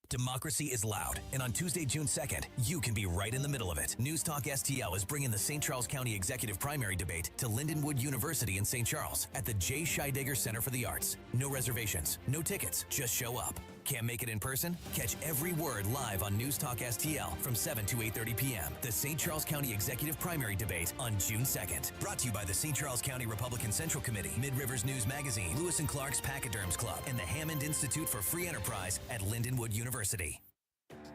Democracy is loud, and on Tuesday, June 2nd, you can be right in the middle of it. News Talk STL is bringing the St. Charles County Executive Primary Debate to Lindenwood University in St. Charles at the J. Scheidegger Center for the Arts. No reservations, no tickets, just show up. Can't make it in person? Catch every word live on News Talk STL from 7 to 8:30 p.m. The St. Charles County Executive Primary Debate on June 2nd. Brought to you by the St. Charles County Republican Central Committee, Mid-Rivers News Magazine, Lewis & Clark's Pachyderms Club, and the Hammond Institute for Free Enterprise at Lindenwood University.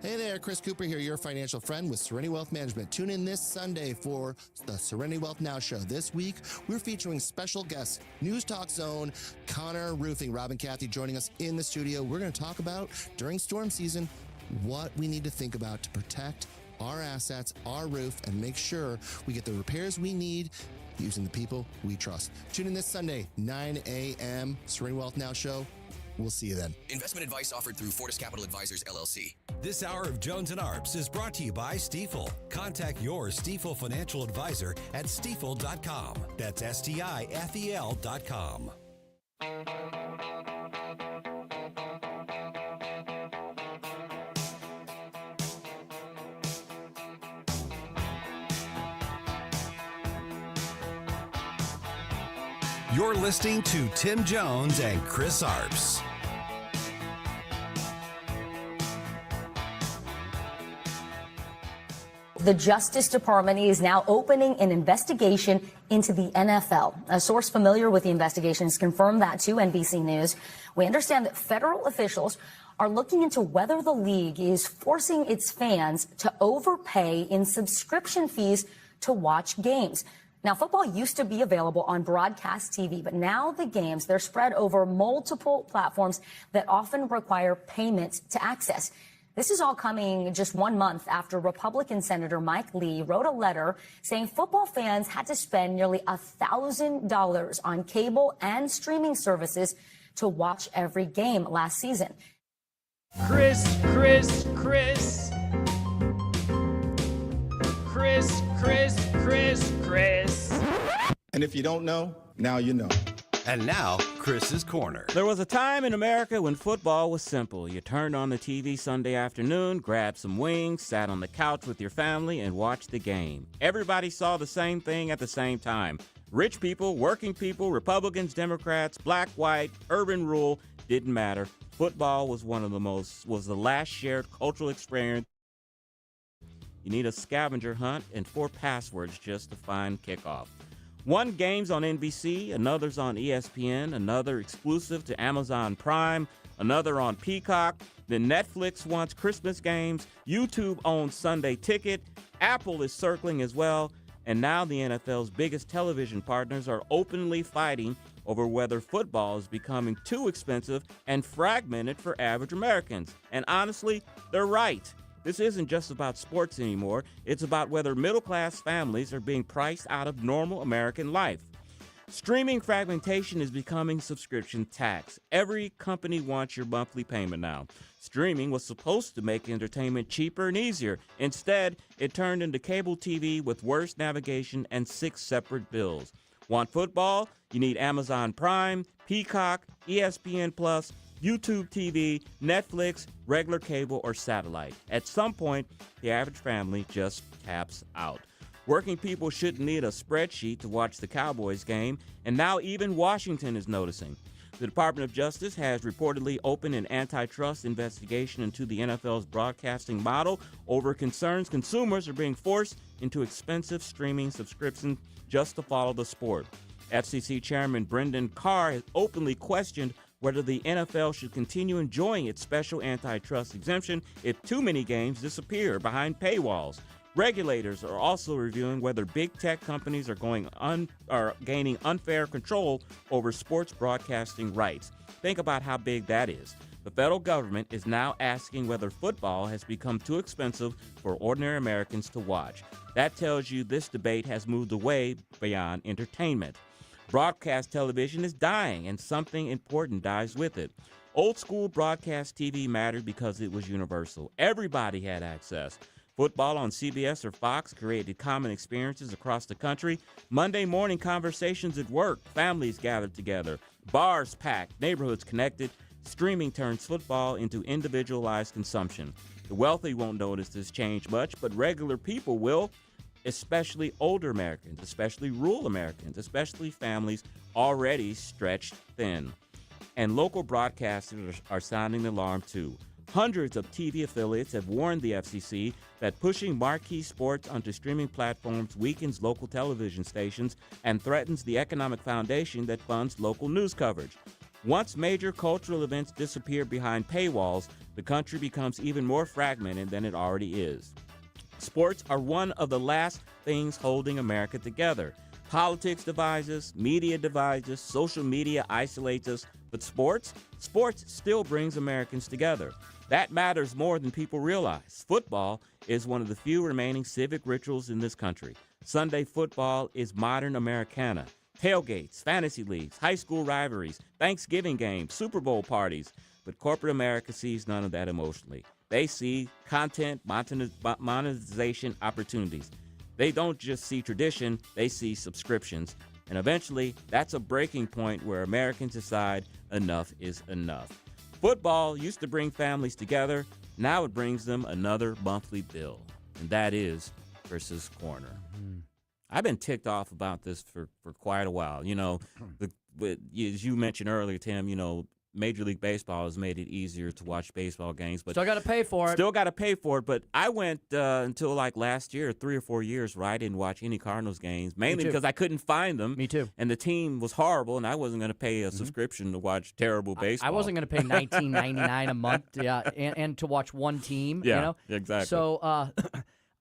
Hey there, Chris Cooper here, your financial friend with Serenity Wealth Management. Tune in this Sunday for the Serenity Wealth Now show. This week, we're featuring special guests, News Talk Zone, Connor Roofing, Rob and Kathy joining us in the studio. We're going to talk about, during storm season, what we need to think about to protect our assets, our roof, and make sure we get the repairs we need using the people we trust. Tune in this Sunday, 9 a.m., Serenity Wealth Now show. We'll see you then. Investment advice offered through Fortis Capital Advisors, LLC. This hour of Jones and Arps is brought to you by Stifel. Contact your Stifel financial advisor at stifel.com. That's STIFEL.com. You're listening to Tim Jones and Chris Arps. The Justice Department is now opening an investigation into the NFL. A source familiar with the investigation has confirmed that to NBC News. We understand that federal officials are looking into whether the league is forcing its fans to overpay in subscription fees to watch games. Now, football used to be available on broadcast TV, but now the games, they're spread over multiple platforms that often require payment to access. This is all coming just 1 month after Republican Senator Mike Lee wrote a letter saying football fans had to spend nearly $1,000 on cable and streaming services to watch every game last season. Chris. And if you don't know, now you know. And now, Chris's Corner. There was a time in America when football was simple. You turned on the TV Sunday afternoon, grabbed some wings, sat on the couch with your family, and watched the game. Everybody saw the same thing at the same time. Rich people, working people, Republicans, Democrats, black, white, urban, rural, didn't matter. Football was the last shared cultural experience. You need a scavenger hunt and 4 passwords just to find kickoff. One game's on NBC, another's on ESPN, another exclusive to Amazon Prime, another on Peacock. Then Netflix wants Christmas games. YouTube owns Sunday Ticket. Apple is circling as well. And now the NFL's biggest television partners are openly fighting over whether football is becoming too expensive and fragmented for average Americans. And honestly, they're right. This isn't just about sports anymore. It's about whether middle-class families are being priced out of normal American life. Streaming fragmentation is becoming subscription tax. Every company wants your monthly payment now. Streaming was supposed to make entertainment cheaper and easier. Instead, it turned into cable TV with worse navigation and 6 separate bills. Want football? You need Amazon Prime, Peacock, ESPN+, YouTube TV, Netflix, regular cable, or satellite. At some point, the average family just taps out. Working people shouldn't need a spreadsheet to watch the Cowboys game, and now even Washington is noticing. The Department of Justice has reportedly opened an antitrust investigation into the NFL's broadcasting model over concerns consumers are being forced into expensive streaming subscriptions just to follow the sport. FCC Chairman Brendan Carr has openly questioned whether the NFL should continue enjoying its special antitrust exemption if too many games disappear behind paywalls. Regulators are also reviewing whether big tech companies are gaining unfair control over sports broadcasting rights. Think about how big that is. The federal government is now asking whether football has become too expensive for ordinary Americans to watch. That tells you this debate has moved away beyond entertainment. Broadcast television is dying, and something important dies with it. Old school broadcast TV mattered because it was universal. Everybody had access. Football on CBS or Fox created common experiences across the country. Monday morning conversations at work, families gathered together, bars packed, neighborhoods connected. Streaming turns football into individualized consumption. The wealthy won't notice this change much, but regular people will. Especially older Americans, especially rural Americans, especially families already stretched thin. And local broadcasters are sounding the alarm too. Hundreds of TV affiliates have warned the FCC that pushing marquee sports onto streaming platforms weakens local television stations and threatens the economic foundation that funds local news coverage. Once major cultural events disappear behind paywalls, the country becomes even more fragmented than it already is. Sports are one of the last things holding America together. Politics divides us, media divides us, social media isolates us, but sports still brings Americans together. That matters more than people realize. Football is one of the few remaining civic rituals in this country. Sunday football is modern Americana. Tailgates, fantasy leagues, high school rivalries, Thanksgiving games, Super Bowl parties. But corporate America sees none of that emotionally. They see content, monetization opportunities. They don't just see tradition, they see subscriptions. And eventually, that's a breaking point where Americans decide enough is enough. Football used to bring families together. Now it brings them another monthly bill. And that is Chris's Corner. I've been ticked off about this for quite a while. You know, as you mentioned earlier, Tim, you know, Major League Baseball has made it easier to watch baseball games. But still got to pay for it. Still got to pay for it. But I went until like last year, 3 or 4 years, where I didn't watch any Cardinals games, mainly because I couldn't find them. Me too. And the team was horrible, and I wasn't going to pay a subscription to watch terrible baseball. I wasn't going to pay $19.99 a month, and to watch one team. Yeah, you know? exactly. So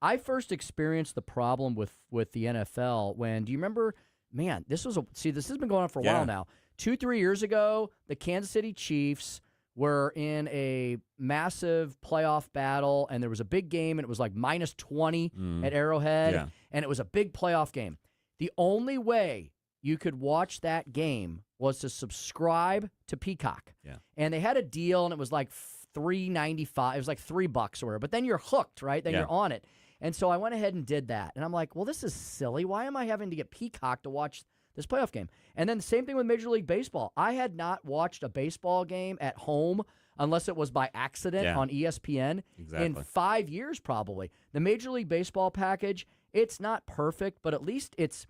I first experienced the problem with the NFL when, do you remember, man, this has been going on for a while now. 2-3 years ago, the Kansas City Chiefs were in a massive playoff battle, and there was a big game, and it was like minus 20 at Arrowhead, and it was a big playoff game. The only way you could watch that game was to subscribe to Peacock. And they had a deal, and it was like $3.95. It was like $3 or whatever. But then you're hooked, right? Then you're on it. And so I went ahead and did that. And I'm like, well, this is silly. Why am I having to get Peacock to watch this playoff game? And then the same thing with Major League Baseball. I had not watched a baseball game at home unless it was by accident on ESPN in 5 years probably. The Major League Baseball package, it's not perfect, but at least it's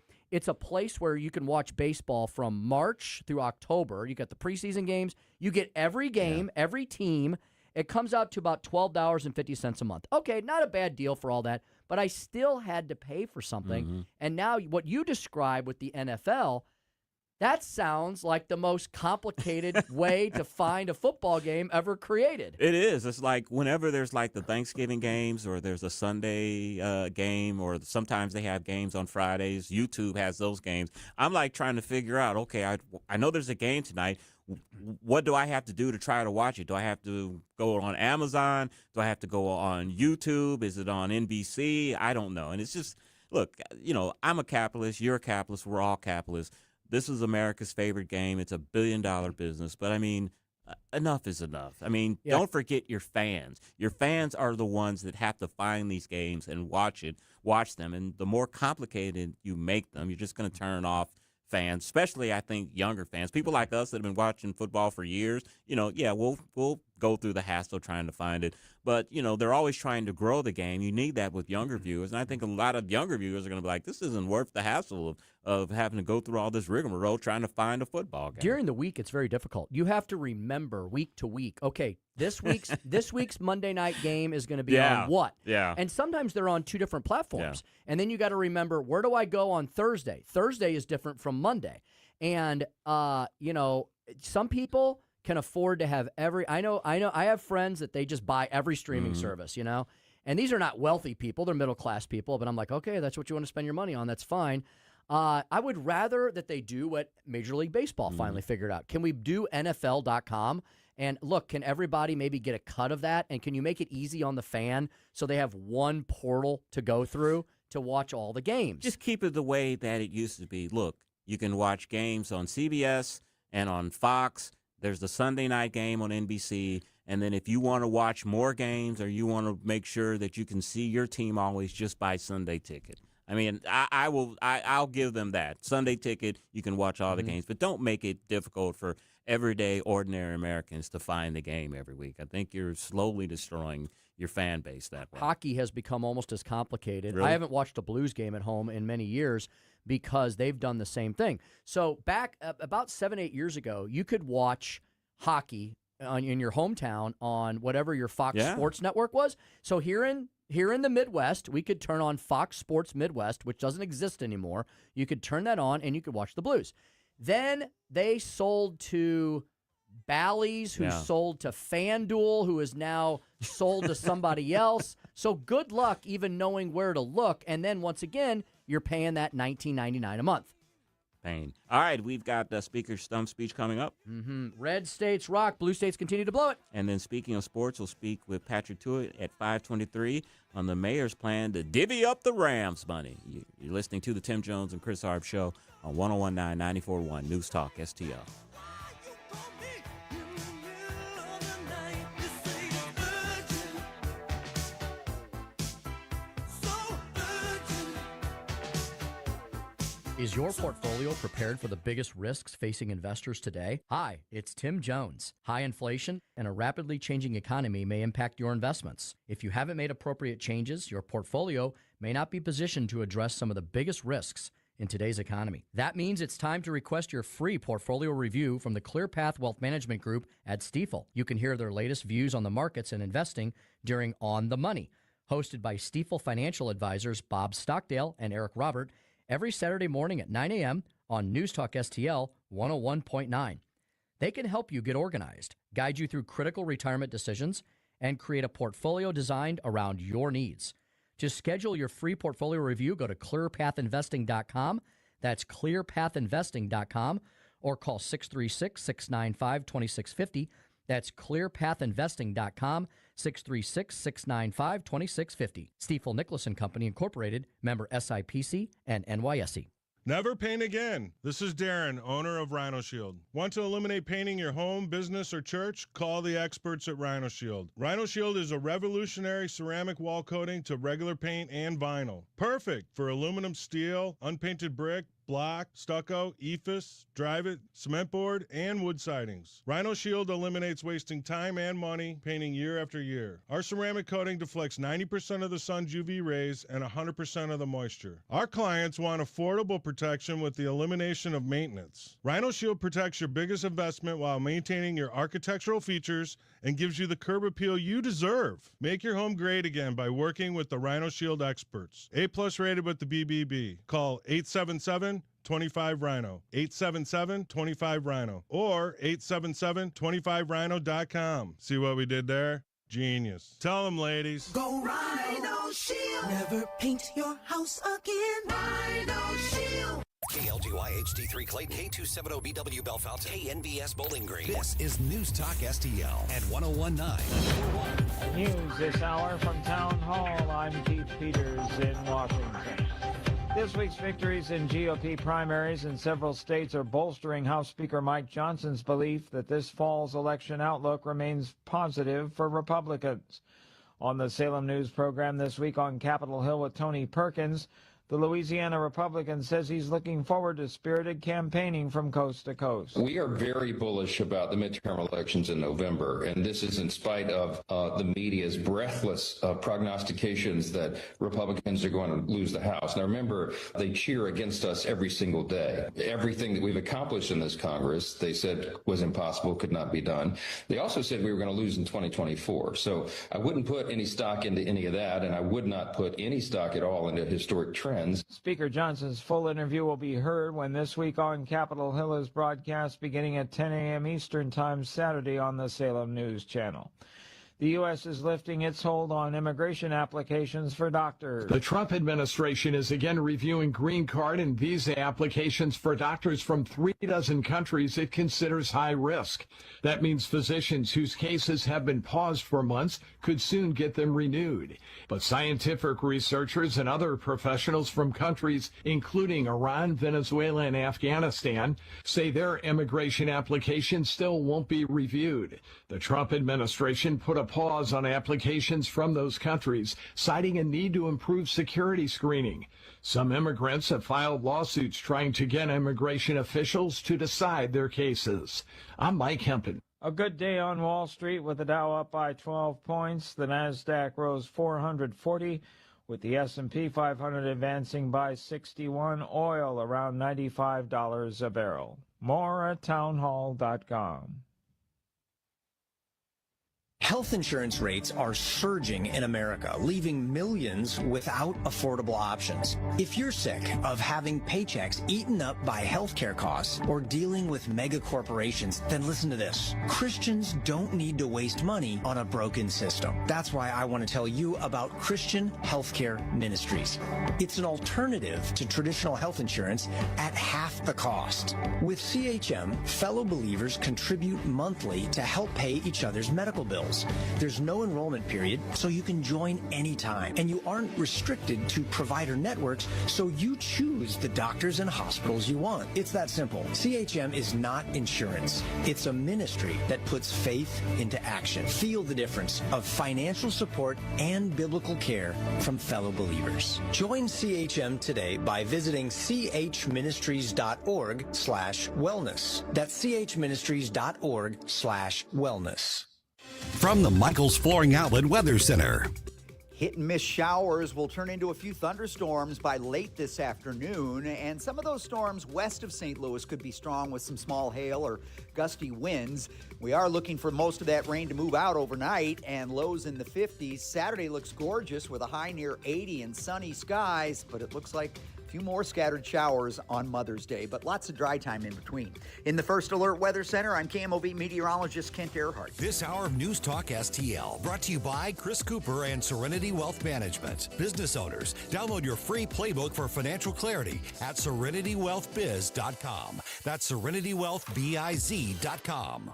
a place where you can watch baseball from March through October. You got the preseason games. You get every game, every team. It comes out to about $12.50 a month. Okay, not a bad deal for all that, but I still had to pay for something. And now what you describe with the NFL, that sounds like the most complicated way to find a football game ever created. It is. It's like whenever there's like the Thanksgiving games or there's a Sunday game, or sometimes they have games on Fridays. YouTube has those games. I'm like trying to figure out, okay, I know there's a game tonight. What do I have to do to try to watch it? Do I have to go on Amazon? Do I have to go on YouTube? Is it on NBC? I don't know. And it's just, look, you know, I'm a capitalist. You're a capitalist. We're all capitalists. This is America's favorite game. It's a billion-dollar business. But, I mean, enough is enough. I mean, don't forget your fans. Your fans are the ones that have to find these games and watch them. And the more complicated you make them, you're just going to turn off fans, especially I think younger fans, people like us that have been watching football for years. You know, we'll go through the hassle trying to find it, but you know they're always trying to grow the game. You need that with younger viewers, and I think a lot of younger viewers are going to be like, this isn't worth the hassle of having to go through all this rigmarole trying to find a football game. During the week, it's very difficult. You have to remember week to week. Okay, this week's Monday night game is going to be on what? And sometimes they're on two different platforms. And then you got to remember, where do I go on Thursday? Thursday is different from Monday. And you know, some people can afford to have I know I have friends that they just buy every streaming service, you know. And these are not wealthy people, they're middle class people, but I'm like, okay, that's what you want to spend your money on, that's fine. I would rather that they do what Major League Baseball finally figured out. Can we do NFL.com? And look, can everybody maybe get a cut of that? And can you make it easy on the fan so they have one portal to go through to watch all the games? Just keep it the way that it used to be. Look, you can watch games on CBS and on Fox. There's the Sunday night game on NBC. And then if you want to watch more games or you want to make sure that you can see your team always, just buy Sunday Ticket. I mean, I'll give them that. Sunday Ticket, you can watch all the games, but don't make it difficult for everyday, ordinary Americans to find the game every week. I think you're slowly destroying your fan base that way. Hockey has become almost as complicated. Really? I haven't watched a Blues game at home in many years because they've done the same thing. So back about 7-8 years ago, you could watch hockey in your hometown on whatever your Fox Sports network was. So here in the Midwest, we could turn on Fox Sports Midwest, which doesn't exist anymore. You could turn that on, and you could watch the Blues. Then they sold to Bally's, who Yeah. sold to FanDuel, who is now sold to somebody else. So good luck even knowing where to look. And then once again, you're paying that $19.99 a month. Pain. All right, we've got the Speaker's Stump speech coming up. Red states rock, blue states continue to blow it. And then speaking of sports, we'll speak with Patrick Tuohey at 5:23 on the mayor's plan to divvy up the Rams money. You're listening to the Tim Jones and Chris Arps Show on 101.9 94.1 News Talk STL. Is your portfolio prepared for the biggest risks facing investors today? Hi, it's Tim Jones. High inflation and a rapidly changing economy may impact your investments. If you haven't made appropriate changes, your portfolio may not be positioned to address some of the biggest risks in today's economy. That means it's time to request your free portfolio review from the ClearPath Wealth Management Group at Stifel. You can hear their latest views on the markets and investing during On the Money, hosted by Stifel financial advisors Bob Stockdale and Eric Robert, every Saturday morning at 9 a.m. on News Talk STL 101.9. They can help you get organized, guide you through critical retirement decisions, and create a portfolio designed around your needs. To schedule your free portfolio review, go to clearpathinvesting.com. That's clearpathinvesting.com, or call 636-695-2650. That's clearpathinvesting.com, 636-695-2650. Stifel Nicholas & Company, Incorporated, member SIPC and NYSE. Never paint again. This is Darren, owner of Rhino Shield. Want to eliminate painting your home, business, or church? Call the experts at Rhino Shield. Rhino Shield is a revolutionary ceramic wall coating to regular paint and vinyl. Perfect for aluminum, steel, unpainted brick, block, stucco, EIFS, drive-it, cement board, and wood sidings. Rhino Shield eliminates wasting time and money painting year after year. Our ceramic coating deflects 90% of the sun's UV rays and 100% of the moisture. Our clients want affordable protection with the elimination of maintenance. Rhino Shield protects your biggest investment while maintaining your architectural features and gives you the curb appeal you deserve. Make your home great again by working with the Rhino Shield experts. A+ rated with the BBB. Call 877-25-RHINO, 877-25-RHINO, or 877-25rhino.com. See what we did there? Genius. Tell them, ladies. Go Rhino Shield. Never paint your house again. Rhino Shield. KLGY HD3 Clayton, K270BW Bellefonte, KNBS Bowling Green. This is News Talk STL at 101.9. News this hour from Town Hall. I'm Keith Peters in Washington. This week's victories in GOP primaries in several states are bolstering House Speaker Mike Johnson's belief that this fall's election outlook remains positive for Republicans. On the Salem News program this week on Capitol Hill with Tony Perkins, the Louisiana Republican says he's looking forward to spirited campaigning from coast to coast. We are very bullish about the midterm elections in November, and this is in spite of the media's breathless prognostications that Republicans are going to lose the House. Now remember, they cheer against us every single day. Everything that we've accomplished in this Congress, they said was impossible, could not be done. They also said we were going to lose in 2024. So I wouldn't put any stock into any of that, and I would not put any stock at all into historic trends. Speaker Johnson's full interview will be heard when This Week on Capitol Hill is broadcast beginning at 10 a.m. Eastern Time Saturday on the Salem News Channel. The U.S. is lifting its hold on immigration applications for doctors. The Trump administration is again reviewing green card and visa applications for doctors from 36 countries it considers high risk. That means physicians whose cases have been paused for months could soon get them renewed. But scientific researchers and other professionals from countries including Iran, Venezuela, and Afghanistan say their immigration applications still won't be reviewed. The Trump administration put a pause on applications from those countries, citing a need to improve security screening. Some immigrants have filed lawsuits trying to get immigration officials to decide their cases. I'm Mike Hempen. A good day on Wall Street with the Dow up by 12 points. The Nasdaq rose 440, with the S&P 500 advancing by 61. Oil around $95 a barrel. More at townhall.com. Health insurance rates are surging in America, leaving millions without affordable options. If you're sick of having paychecks eaten up by healthcare costs or dealing with mega corporations, then listen to this. Christians don't need to waste money on a broken system. That's why I want to tell you about Christian Healthcare Ministries. It's an alternative to traditional health insurance at half the cost. With CHM, fellow believers contribute monthly to help pay each other's medical bills. There's no enrollment period, so you can join anytime. And you aren't restricted to provider networks, so you choose the doctors and hospitals you want. It's that simple. CHM is not insurance. It's a ministry that puts faith into action. Feel the difference of financial support and biblical care from fellow believers. Join CHM today by visiting chministries.org/wellness. That's chministries.org/wellness. From the Michaels Flooring Outlet Weather Center. Hit and miss showers will turn into a few thunderstorms by late this afternoon, and some of those storms west of St. Louis could be strong with some small hail or gusty winds. We are looking for most of that rain to move out overnight, and lows in the 50s. Saturday looks gorgeous with a high near 80 and sunny skies, but it looks like a few more scattered showers on Mother's Day, but lots of dry time in between. In the First Alert Weather Center, I'm KMOV meteorologist Kent Earhart. This hour of News Talk STL brought to you by Chris Cooper and Serenity Wealth Management. Business owners, download your free playbook for financial clarity at SerenityWealthBiz.com. That's SerenityWealthBiz.com.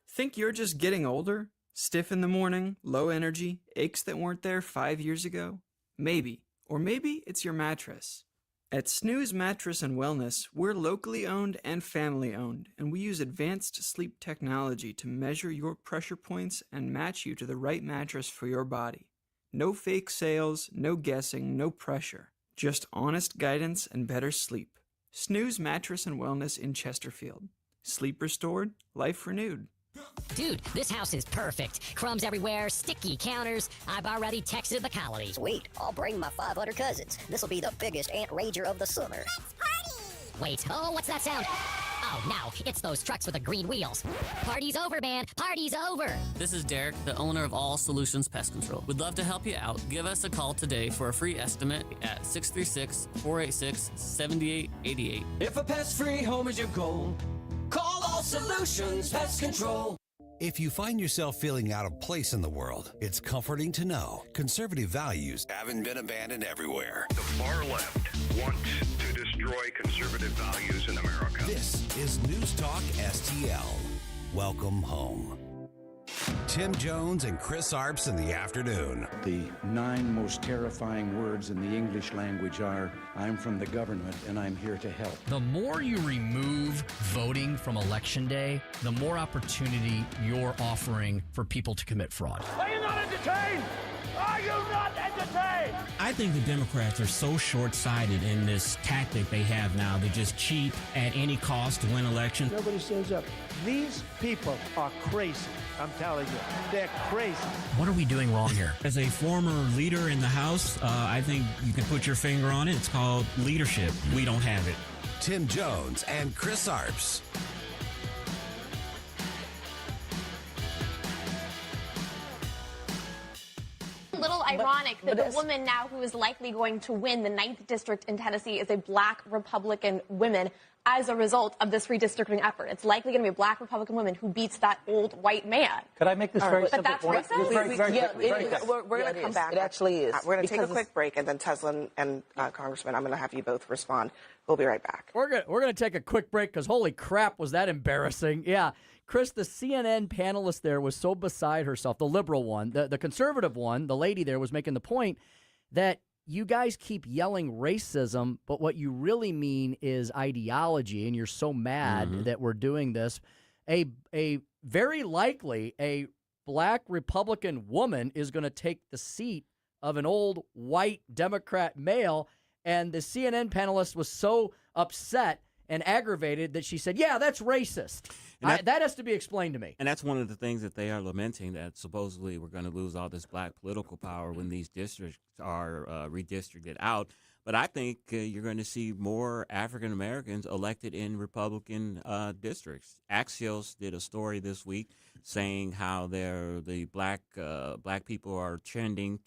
Think you're just getting older? Stiff in the morning, low energy, aches that weren't there 5 years ago? Maybe. Or maybe it's your mattress. At Snooze Mattress and Wellness, we're locally owned and family owned, and we use advanced sleep technology to measure your pressure points and match you to the right mattress for your body. No fake sales, no guessing, no pressure. Just honest guidance and better sleep. Snooze Mattress and Wellness in Chesterfield. Sleep restored, life renewed. Dude, this house is perfect. Crumbs everywhere, sticky counters. I've already texted the colonies. Sweet, I'll bring my 500 cousins. This'll be the biggest ant rager of the summer. Let's party! Wait, oh, what's that sound? Oh, no, it's those trucks with the green wheels. Party's over, man. Party's over. This is Derek, the owner of All Solutions Pest Control. We'd love to help you out. Give us a call today for a free estimate at 636-486-7888. If a pest-free home is your goal, call All Solutions Pest Control. If you find yourself feeling out of place in the world, it's comforting to know conservative values haven't been abandoned everywhere. The far left wants to destroy conservative values in America. This is News Talk STL. Welcome home. Tim Jones and Chris Arps in the afternoon. The 9 most terrifying words in the English language are, I'm from the government and I'm here to help. The more you remove voting from Election Day, the more opportunity you're offering for people to commit fraud. Are you not entertained? Are you not entertained? I think the Democrats are so short-sighted in this tactic they have now to just cheat at any cost to win elections. Nobody stands up. These people are crazy. I'm telling you, they're crazy. What are we doing wrong here? As a former leader in the House, I think you can put your finger on it. It's called leadership. We don't have it. Tim Jones and Chris Arps. A little ironic that the woman now who is likely going to win the 9th district in Tennessee is a black Republican woman as a result of this redistricting effort. It's likely going to be a black Republican woman who beats that old white man. Could I make this very simple point? But that's racist? We're going to come back. It actually is. We're going to take a quick break, and then Tesla and Congressman, I'm going to have you both respond. We'll be right back. We're going to take a quick break because holy crap, was that embarrassing. Yeah. Chris, the CNN panelist there was so beside herself, the liberal one, the conservative one, the lady there was making the point that you guys keep yelling racism, but what you really mean is ideology, and you're so mad that we're doing this. A very likely a black Republican woman is going to take the seat of an old white Democrat male, and the CNN panelist was so upset and aggravated that she said, yeah, that's racist. That has to be explained to me. And that's one of the things that they are lamenting, that supposedly we're going to lose all this black political power when these districts are redistricted out. But I think you're going to see more African Americans elected in Republican districts. Axios did a story this week saying how the black people are trending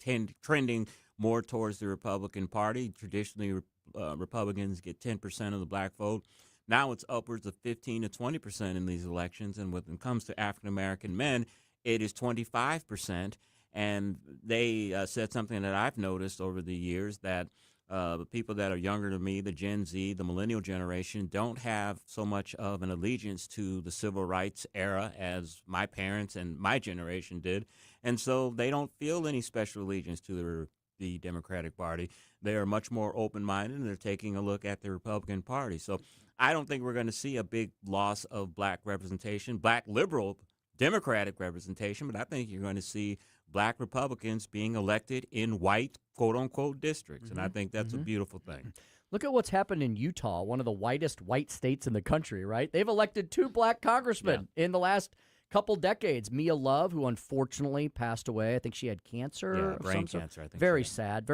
more towards the Republican Party. Traditionally, Republicans get 10% of the black vote. Now it's upwards of 15 to 20% in these elections. And when it comes to African American men, it is 25%. And they said something that I've noticed over the years, that the people that are younger than me, the Gen Z, the millennial generation, don't have so much of an allegiance to the civil rights era as my parents and my generation did. And so they don't feel any special allegiance to the Democratic Party. They are much more open-minded, and they're taking a look at the Republican Party. So I don't think we're going to see a big loss of black representation, black liberal Democratic representation, but I think you're going to see black Republicans being elected in white, quote-unquote, districts, and I think that's a beautiful thing. Look at what's happened in Utah, one of the whitest white states in the country, right? They've elected 2 black congressmen in the last couple decades. Mia Love, who unfortunately passed away. I think she had cancer. Brain cancer, I think. Very sad,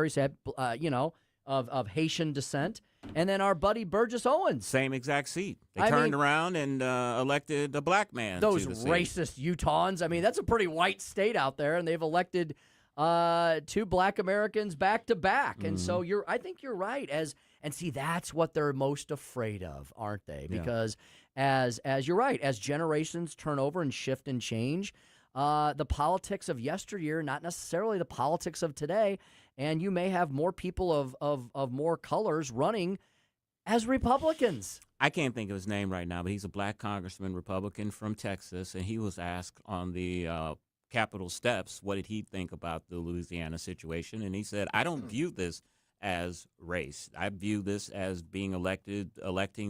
of Haitian descent. And then our buddy Burgess Owens. Same exact seat. They turned around and elected a black man. Those to the racist Utahns. I mean, that's a pretty white state out there, and they've elected 2 black Americans back to back. And so I think you're right. And see, that's what they're most afraid of, aren't they? Because as you're right, as generations turn over and shift and change, the politics of yesteryear, not necessarily the politics of today, and you may have more people of more colors running as Republicans. I can't think of his name right now, but he's a black congressman, Republican from Texas, and he was asked on the Capitol steps what did he think about the Louisiana situation, and he said, I don't view this as race. I view this as being electing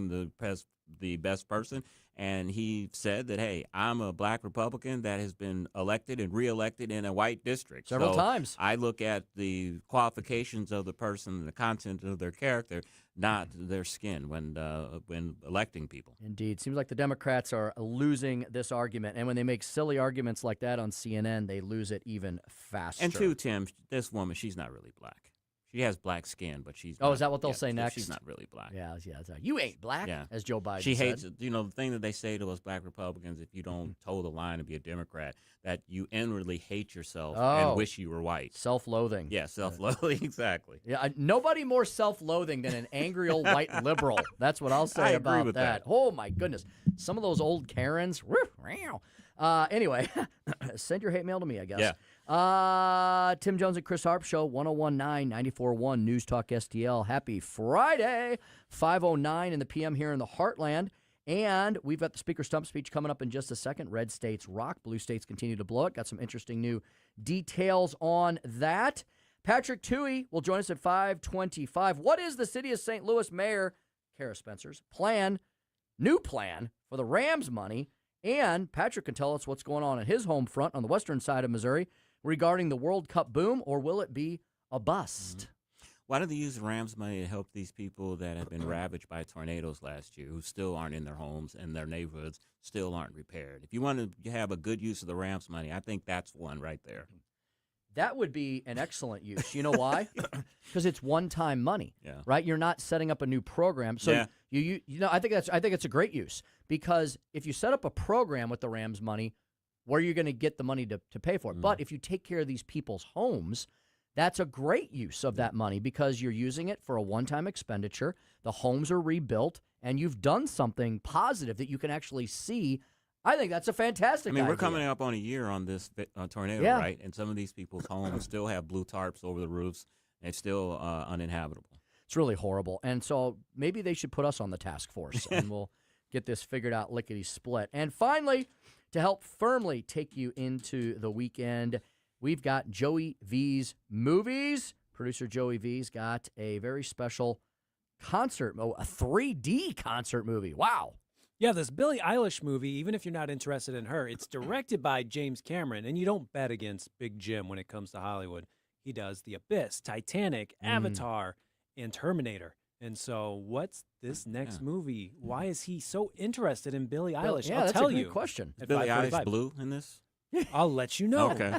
the best person. And he said that, hey, I'm a black Republican that has been elected and reelected in a white district. Several times. I look at the qualifications of the person and the content of their character, not their skin when electing people. Indeed. Seems like the Democrats are losing this argument. And when they make silly arguments like that on CNN, they lose it even faster. And too, Tim, this woman, she's not really black. She has black skin, but she's is that what they'll say next? She's not really black. Yeah. You ain't black, as Joe Biden She said. hates, the thing that they say to us black Republicans, if you don't toe the line and be a Democrat, that you inwardly hate yourself and wish you were white. Self-loathing. Yeah, self-loathing, exactly. Yeah, nobody more self-loathing than an angry old white liberal. That's what I'll say I about agree with that. Oh, my goodness. Some of those old Karens. Anyway, send your hate mail to me, I guess. Yeah. Tim Jones and Chris Arps Show, 101.9, 94.1 News Talk STL. Happy Friday, 5:09 in the PM here in the Heartland. And we've got the Speaker Stump speech coming up in just a second. Red states rock, blue states continue to blow it. Got some interesting new details on that. Patrick Tuohey will join us at 5:25. What is the city of St. Louis Mayor Kara Spencer's new plan for the Rams money? And Patrick can tell us what's going on at his home front on the western side of Missouri regarding the World Cup boom, or will it be a bust? Why don't they use Rams money to help these people that have been ravaged by tornadoes last year, who still aren't in their homes and their neighborhoods still aren't repaired? If you want to have a good use of the Rams money, I think that's one right there. That would be an excellent use. You know why? Because it's one-time money, right? You're not setting up a new program. So I think it's a great use, because if you set up a program with the Rams money, where you're going to get the money to pay for it. But if you take care of these people's homes, that's a great use of that money, because you're using it for a one-time expenditure. The homes are rebuilt, and you've done something positive that you can actually see. I think that's a fantastic idea. We're coming up on a year on this tornado, right? And some of these people's homes still have blue tarps over the roofs, and it's still uninhabitable. It's really horrible. And so maybe they should put us on the task force, and we'll get this figured out lickety-split. And finally, to help firmly take you into the weekend, we've got Joey V's Movies. Producer Joey V's got a very special concert, a 3D concert movie. Wow. Yeah, this Billie Eilish movie, even if you're not interested in her, it's directed by James Cameron, and you don't bet against Big Jim when it comes to Hollywood. He does The Abyss, Titanic, Avatar, and Terminator. And so what's this next movie? Why is he so interested in Billie Eilish? Yeah, I'll that's tell a great you. question. Is Billie Eilish blue in this? I'll let you know. Okay.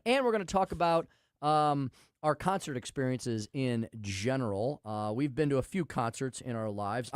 And we're going to talk about our concert experiences in general. We've been to a few concerts in our lives.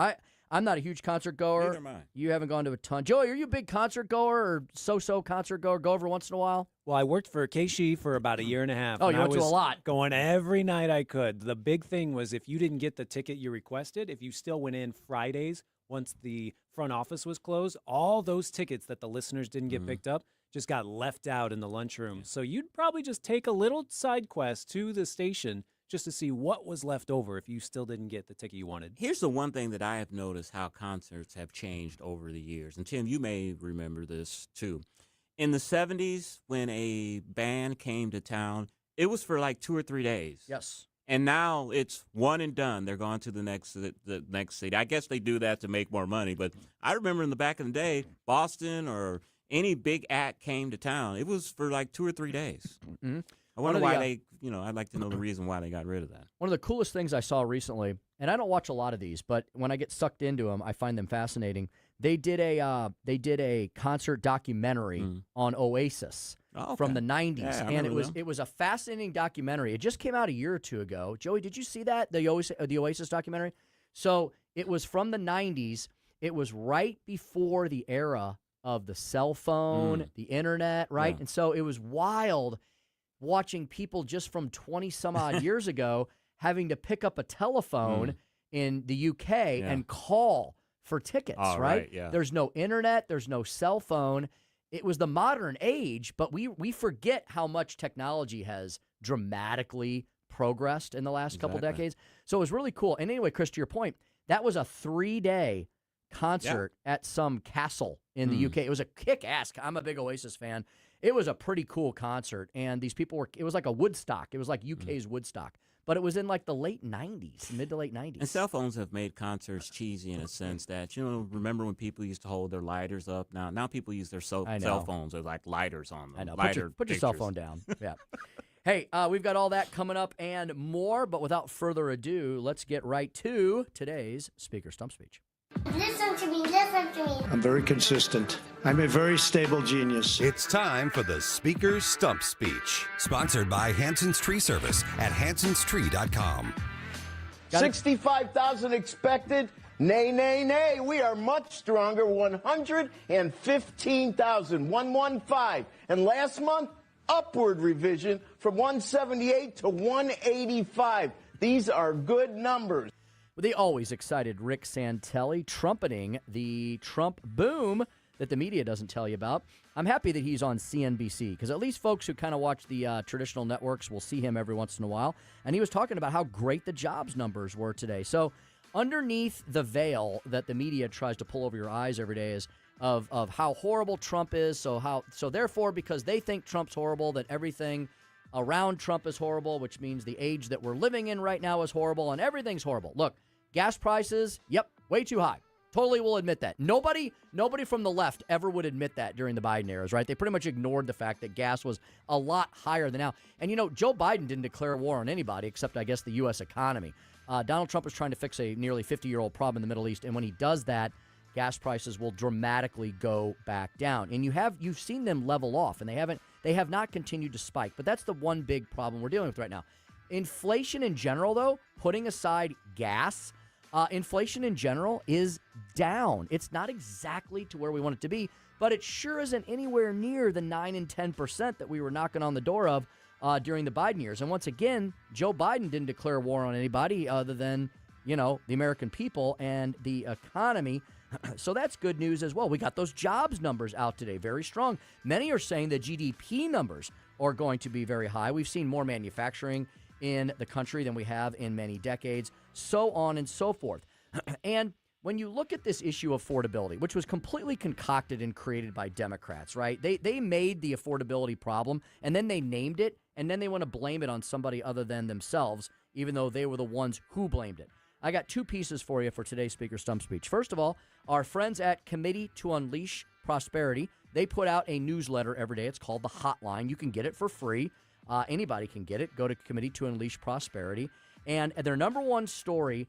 I'm not a huge concert goer. Neither am I. You haven't gone to a ton. Joey, are you a big concert goer or so-so concert goer? Go every once in a while? Well, I worked for Keishi for about a year and a half. Oh, and you I went to a was lot. Going every night I could. The big thing was if you didn't get the ticket you requested, if you still went in Fridays once the front office was closed, all those tickets that the listeners didn't get picked up just got left out in the lunchroom. So you'd probably just take a little side quest to the station just to see what was left over if you still didn't get the ticket you wanted. Here's the one thing that I have noticed how concerts have changed over the years. And Tim, you may remember this too. In the 70s, when a band came to town, it was for like 2 or 3 days. Yes. And now it's one and done. They're going to the next city. I guess they do that to make more money. But I remember in the back of the day, Boston or any big act came to town. It was for like 2 or 3 days. Mm-hmm. I wonder why they, I'd like to know the reason why they got rid of that. One of the coolest things I saw recently, and I don't watch a lot of these, but when I get sucked into them, I find them fascinating. They did a concert documentary on Oasis from the 90s, and it was a fascinating documentary. It just came out a year or two ago. Joey, did you see that, the Oasis documentary? So it was from the 90s. It was right before the era of the cell phone, the internet, right? Yeah. And so it was wild watching people just from 20-some-odd years ago having to pick up a telephone in the UK and call for tickets, right? Yeah. There's no internet. There's no cell phone. It was the modern age, but we forget how much technology has dramatically progressed in the last couple decades. So it was really cool. And anyway, Chris, to your point, that was a 3-day concert at some castle in the UK. It was a kick-ass. I'm a big Oasis fan. It was a pretty cool concert, and these people it was like a Woodstock. It was like UK's Woodstock, but it was in like the late 90s, mid to late 90s. And cell phones have made concerts cheesy in a sense that, remember when people used to hold their lighters up? Now people use their cell phones with like lighters on them. I know. Put your cell phone down. Yeah. Hey, we've got all that coming up and more, but without further ado, let's get right to today's Speaker Stump Speech. Listen to me, listen to me. I'm very consistent. I'm a very stable genius. It's time for the Speaker's Stump Speech, sponsored by Hanson's Tree Service at hansonstree.com. 65,000 expected. Nay, nay, nay. We are much stronger. 115,000. 115. And last month, upward revision from 178 to 185. These are good numbers. The always excited Rick Santelli trumpeting the Trump boom that the media doesn't tell you about. I'm happy that he's on CNBC because at least folks who kind of watch the traditional networks will see him every once in a while. And he was talking about how great the jobs numbers were today. So underneath the veil that the media tries to pull over your eyes every day is of how horrible Trump is. So therefore, because they think Trump's horrible, that everything around Trump is horrible, which means the age that we're living in right now is horrible and everything's horrible. Look. Gas prices, way too high. Totally will admit that. Nobody from the left ever would admit that during the Biden eras, right? They pretty much ignored the fact that gas was a lot higher than now. And, Joe Biden didn't declare war on anybody except, I guess, the U.S. economy. Donald Trump is trying to fix a nearly 50-year-old problem in the Middle East, and when he does that, gas prices will dramatically go back down. And you've seen them level off, and they have not continued to spike. But that's the one big problem we're dealing with right now. Inflation in general, though, putting aside gas, inflation in general is down. It's not exactly to where we want it to be, but it sure isn't anywhere near the 9 and 10% that we were knocking on the door of during the Biden years. And once again, Joe Biden didn't declare war on anybody other than, the American people and the economy. So that's good news as well. We got those jobs numbers out today, very strong. Many are saying the GDP numbers are going to be very high. We've seen more manufacturing in the country than we have in many decades, so on and so forth. And when you look at this issue of affordability, which was completely concocted and created by Democrats, right? They made the affordability problem, and then they named it, and then they want to blame it on somebody other than themselves, even though they were the ones who blamed it. I got two pieces for you for today's Speaker Stump Speech. First of all, our friends at Committee to Unleash Prosperity, they put out a newsletter every day. It's called The Hotline. You can get it for free. Anybody can get it. Go to Committee to Unleash Prosperity. And their number one story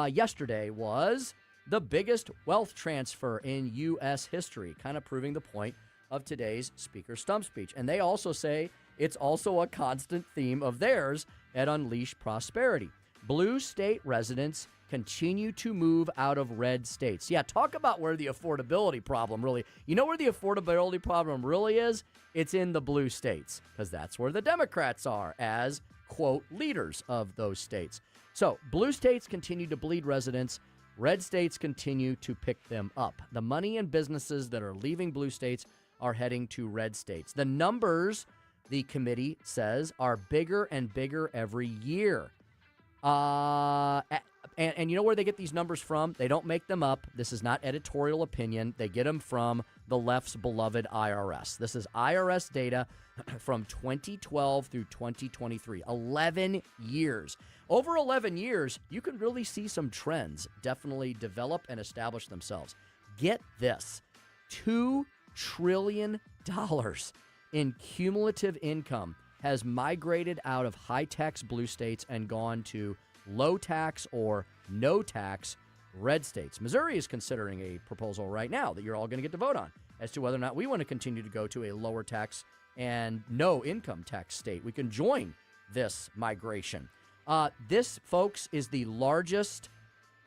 yesterday was the biggest wealth transfer in U.S. history, kind of proving the point of today's Speaker Stump Speech. And they also say It's also a constant theme of theirs at Unleash Prosperity. Blue state residents continue to move out of red states. Yeah, talk about where the affordability problem really, you know where the affordability problem really is? It's in the blue states, because that's where the Democrats are as, quote, leaders of those states. So blue states continue to bleed residents. Red states continue to pick them up. The money and businesses that are leaving blue states are heading to red states. The numbers, the committee says, are bigger and bigger every year. And you know where they get these numbers from? They don't make them up. This is not editorial opinion. They get them from the left's beloved IRS. This is IRS data from 2012 through 2023. 11 years. Over 11 years, you can really see some trends definitely develop and establish themselves. Get this. $2 trillion in cumulative income has migrated out of high-tax blue states and gone to low-tax or no-tax red states. Missouri is considering a proposal right now that you're all going to get to vote on as to whether or not we want to continue to go to a lower tax and no income tax state. We can join this migration. This, folks, is the largest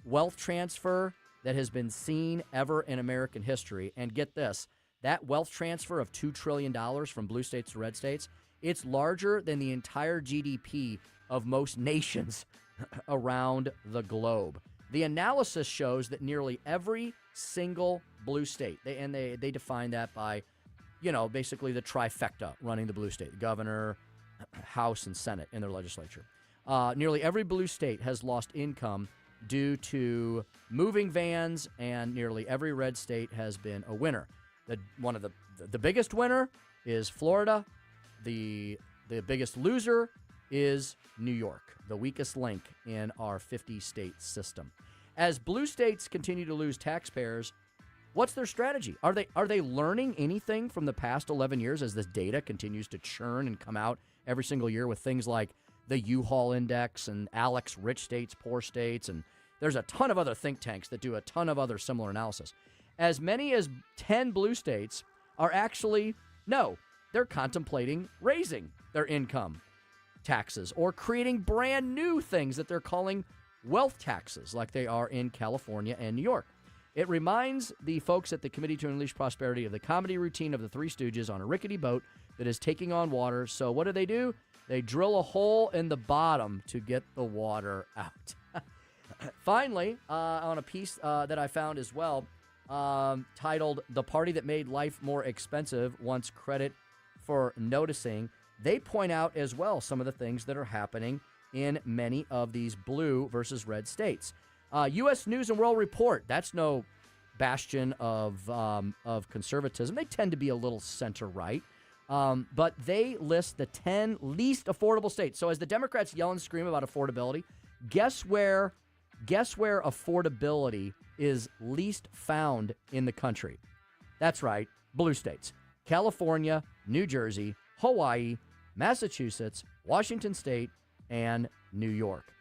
wealth transfer that has been seen ever in American history. And get this, that wealth transfer of $2 trillion from blue states to red states, it's larger than the entire GDP of most nations around the globe. The analysis shows that nearly every single blue state, they define that by, basically the trifecta running the blue state, the governor, House, and Senate in their legislature. Nearly every blue state has lost income due to moving vans, and nearly every red state has been a winner. One of the biggest winner is Florida. The biggest loser is New York, the weakest link in our 50-state system. As blue states continue to lose taxpayers, what's their strategy? Are they learning anything from the past 11 years as this data continues to churn and come out every single year with things like the U-Haul Index and Alex Rich States, Poor States, and there's a ton of other think tanks that do a ton of other similar analysis. As many as 10 blue states are actually, they're contemplating raising their income taxes or creating brand new things that they're calling wealth taxes, like they are in California and New York. It reminds the folks at the Committee to Unleash Prosperity of the comedy routine of the Three Stooges on a rickety boat that is taking on water. So what do? They drill a hole in the bottom to get the water out. Finally, on a piece that I found as well, titled "The Party That Made Life More Expensive Wants Credit for Noticing," they point out as well some of the things that are happening in many of these blue versus red states. U.S. News and World Report, that's no bastion of conservatism. They tend to be a little center-right. But they list the 10 least affordable states. So as the Democrats yell and scream about affordability, guess where affordability is least found in the country? That's right, blue states. California, New Jersey, Hawaii, Massachusetts, Washington State, and New York.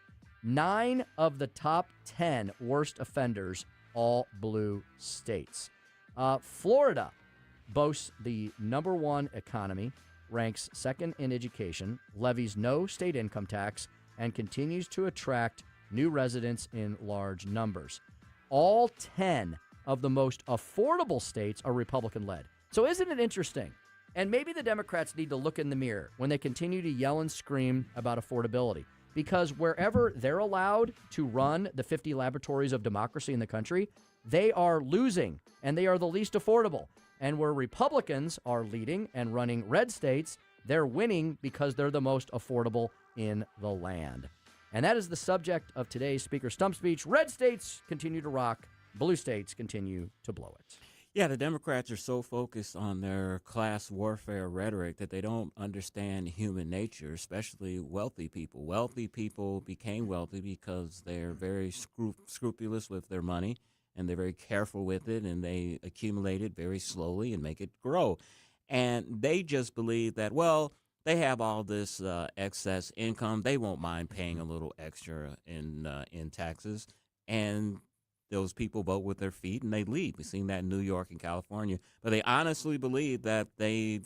9 of the top 10 worst offenders, all blue states. Florida boasts the number 1 economy, ranks second in education, levies no state income tax, and continues to attract new residents in large numbers. All 10 of the most affordable states are Republican-led. So isn't it interesting? And maybe the Democrats need to look in the mirror when they continue to yell and scream about affordability, because wherever they're allowed to run the 50 laboratories of democracy in the country, they are losing, and they are the least affordable. And where Republicans are leading and running red states, they're winning because they're the most affordable in the land. And that is the subject of today's Speaker Stump Speech. Red states continue to rock. Blue states continue to blow it. Yeah, the Democrats are so focused on their class warfare rhetoric that they don't understand human nature, especially wealthy people. Wealthy people became wealthy because they're very scrupulous with their money, and they're very careful with it, and they accumulate it very slowly and make it grow. And they just believe that, well, they have all this excess income. They won't mind paying a little extra in taxes. And those people vote with their feet and they leave. We've seen that in New York and California. But they honestly believe that they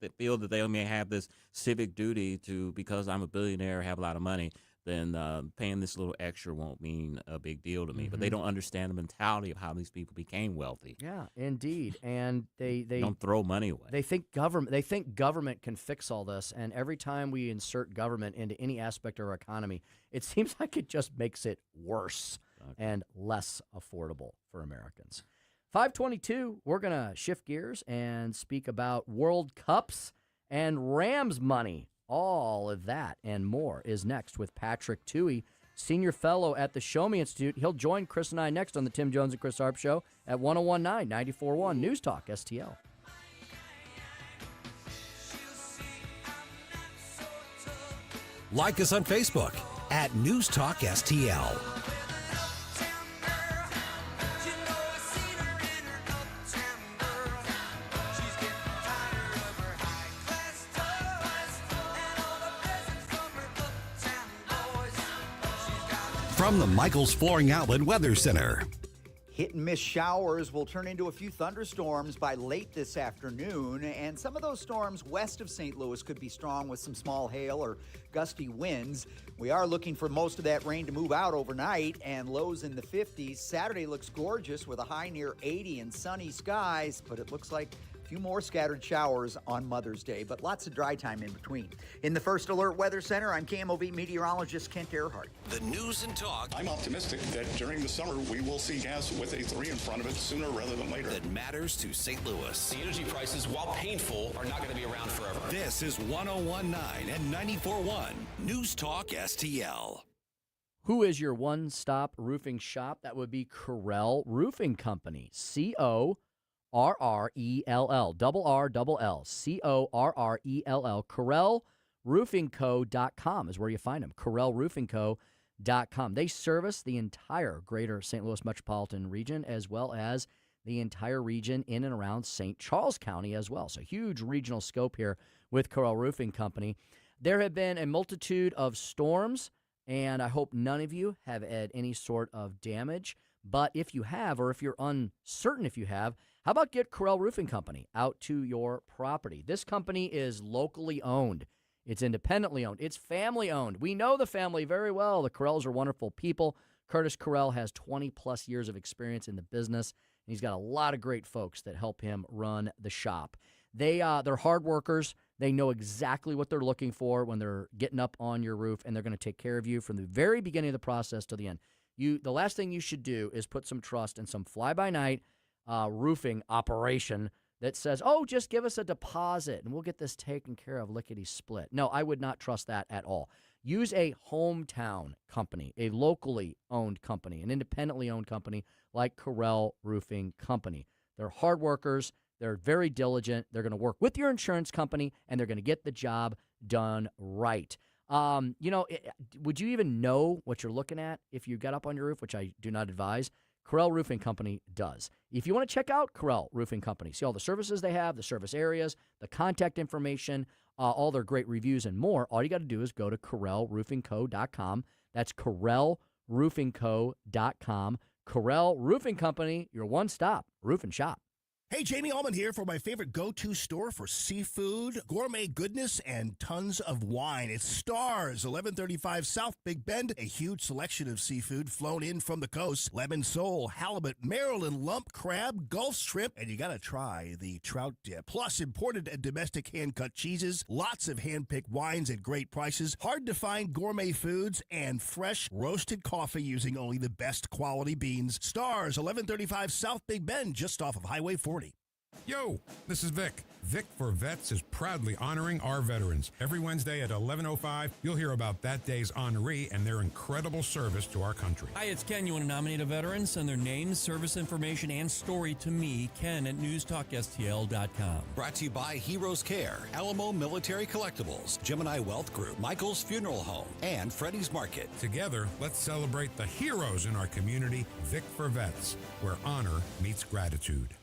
feel that they may have this civic duty to, because I'm a billionaire, have a lot of money, then paying this little extra won't mean a big deal to me. But they don't understand the mentality of how these people became wealthy. Yeah, indeed. And they don't throw money away. They think government can fix all this, and every time we insert government into any aspect of our economy, it seems like it just makes it worse and less affordable for Americans. 522, we're going to shift gears and speak about World Cups and Rams money. All of that and more is next with Patrick Tuohey, Senior Fellow at the Show Me Institute. He'll join Chris and I next on the Tim Jones and Chris Arps Show at 101.9, 94.1 News Talk STL. Like us on Facebook at News Talk STL. From the Michaels Flooring Outlet Weather Center. Hit and miss showers will turn into a few thunderstorms by late this afternoon, and some of those storms west of St. Louis could be strong with some small hail or gusty winds. We are looking for most of that rain to move out overnight, and lows in the 50s. Saturday looks gorgeous with a high near 80 and sunny skies, but it looks like a few more scattered showers on Mother's Day, but lots of dry time in between. In the First Alert Weather Center, I'm KMOV meteorologist Kent Earhart. The news and talk. I'm optimistic that during the summer we will see gas with a 3 in front of it sooner rather than later. That matters to St. Louis. The energy prices, while painful, are not going to be around forever. This is 101.9 and 94.1 News Talk STL. Who is your one-stop roofing shop? That would be Correll Roofing Company. CORRELL, RRELL, CORRELL, CorrellRoofingCo.com is where you find them, CorrellRoofingCo.com. They service the entire greater St. Louis metropolitan region as well as the entire region in and around St. Charles County as well. So huge regional scope here with Correll Roofing Company. There have been a multitude of storms, and I hope none of you have had any sort of damage. But if you have, or if you're uncertain if you have, how about get Correll Roofing Company out to your property? This company is locally owned. It's independently owned. It's family owned. We know the family very well. The Corrells are wonderful people. Curtis Correll has 20-plus years of experience in the business, and he's got a lot of great folks that help him run the shop. They're hard workers. They know exactly what they're looking for when they're getting up on your roof, and they're going to take care of you from the very beginning of the process to the end. The last thing you should do is put some trust in some fly-by-night roofing operation that says, oh, just give us a deposit and we'll get this taken care of lickety-split. No, I would not trust that at all. Use a hometown company, a locally owned company, an independently owned company like Correll Roofing Company. They're hard workers. They're very diligent. They're going to work with your insurance company, and they're going to get the job done right. Would you even know what you're looking at if you got up on your roof, which I do not advise? Correll Roofing Company does. If you want to check out Correll Roofing Company, see all the services they have, the service areas, the contact information, all their great reviews and more, all you got to do is go to CorrellRoofingCo.com. That's CorrellRoofingCo.com. Correll Roofing Company, your one-stop roofing shop. Hey, Jamie Allman here for my favorite go-to store for seafood, gourmet goodness, and tons of wine. It's Stars, 1135 South Big Bend. A huge selection of seafood flown in from the coast. Lemon sole, halibut, Maryland lump crab, Gulf shrimp, and you gotta try the trout dip. Plus, imported and domestic hand-cut cheeses, lots of hand-picked wines at great prices, hard-to-find gourmet foods, and fresh roasted coffee using only the best quality beans. Stars, 1135 South Big Bend, just off of Highway 40. Yo, this is Vic. Vic for Vets is proudly honoring our veterans. Every Wednesday at 11:05, you'll hear about that day's honoree and their incredible service to our country. Hi, it's Ken. You want to nominate a veteran? Send their name, service information, and story to me, Ken, at newstalkstl.com. Brought to you by Heroes Care, Alamo Military Collectibles, Gemini Wealth Group, Michael's Funeral Home, and Freddie's Market. Together, let's celebrate the heroes in our community. Vic for Vets, where honor meets gratitude.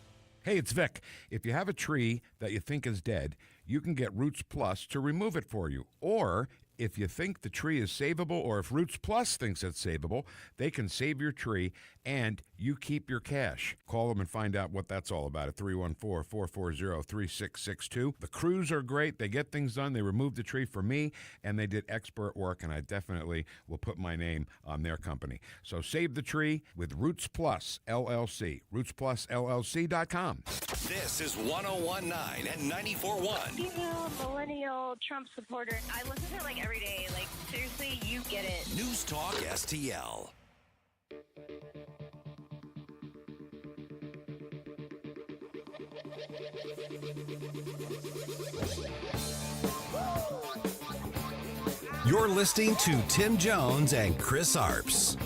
Hey, it's Vic. If you have a tree that you think is dead, you can get Roots Plus to remove it for you. Or if you think the tree is savable, or if Roots Plus thinks it's savable, they can save your tree, and you keep your cash. Call them and find out what that's all about at 314-440-3662. The crews are great. They get things done. They removed the tree for me, and they did expert work, and I definitely will put my name on their company. So save the tree with Roots Plus LLC. RootsPlusLLC.com. This is 101.9 and 94.1. Female millennial Trump supporter. I listen to it like every day. Like, seriously, you get it. News Talk STL. You're listening to Tim Jones and Chris Arps.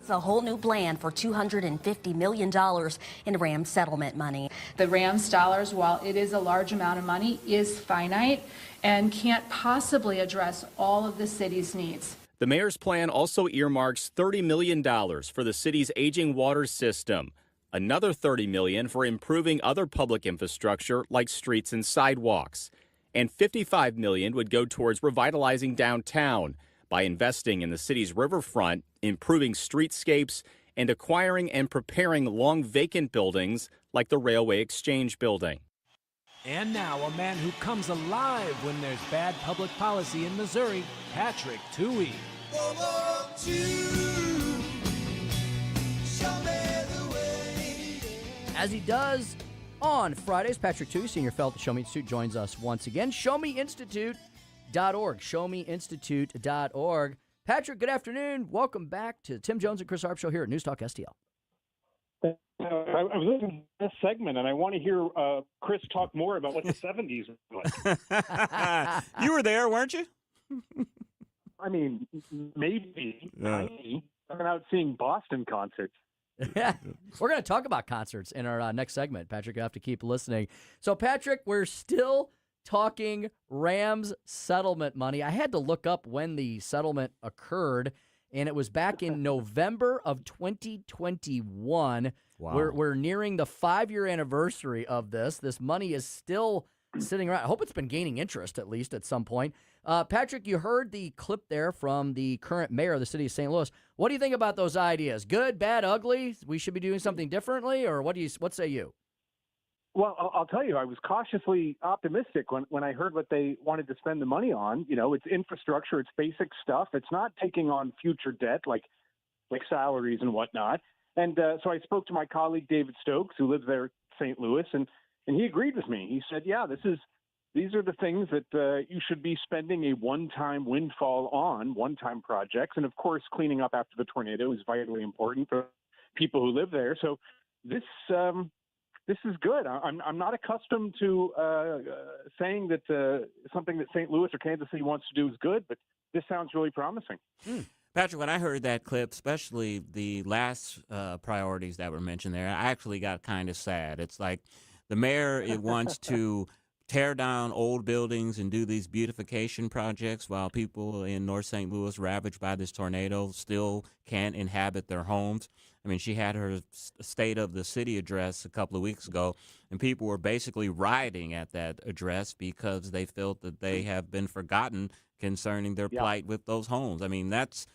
A whole new plan for $250 million in Rams settlement money. The Rams dollars, while it is a large amount of money, is finite and can't possibly address all of the city's needs. The mayor's plan also earmarks $30 million for the city's aging water system, another $30 million for improving other public infrastructure like streets and sidewalks, and $55 million would go towards revitalizing downtown by investing in the city's riverfront, improving streetscapes, and acquiring and preparing long vacant buildings like the Railway Exchange Building. And now a man who comes alive when there's bad public policy in Missouri, Patrick Tuohey. As he does on Fridays, Patrick Tuohey, Senior Fellow at the Show Me Institute, joins us once again. ShowMeInstitute.org. ShowMeInstitute.org. Patrick, good afternoon. Welcome back to Tim Jones and Chris Arps Show here at News Talk STL. I was listening to this segment, and I want to hear Chris talk more about what the 70s were like. You were there, weren't you? I mean, maybe. Tiny. I'm out seeing Boston concerts. We're going to talk about concerts in our next segment. Patrick, you have to keep listening. So, Patrick, we're still talking Rams settlement money. I had to look up when the settlement occurred, and it was back in November of 2021. Wow. We're nearing the 5-year anniversary of this. This money is still sitting around. I hope it's been gaining interest at least at some point. Patrick, you heard the clip there from the current mayor of the city of St. Louis. What do you think about those ideas? Good, bad, ugly? We should be doing something differently, or what say you? Well, I'll tell you, I was cautiously optimistic when I heard what they wanted to spend the money on. You know, it's infrastructure, it's basic stuff. It's not taking on future debt like salaries and whatnot. And so I spoke to my colleague David Stokes, who lives there in St. Louis, and he agreed with me. He said, yeah, these are the things that you should be spending a one-time windfall on, one-time projects. And, of course, cleaning up after the tornado is vitally important for people who live there. So this is good. I'm not accustomed to saying that something that St. Louis or Kansas City wants to do is good, but this sounds really promising. Patrick, when I heard that clip, especially the last priorities that were mentioned there, I actually got kind of sad. It's like the mayor wants to tear down old buildings and do these beautification projects while people in North St. Louis ravaged by this tornado still can't inhabit their homes. I mean, she had her State of the City address a couple of weeks ago, and people were basically rioting at that address because they felt that they have been forgotten concerning their plight with those homes. I mean, that's,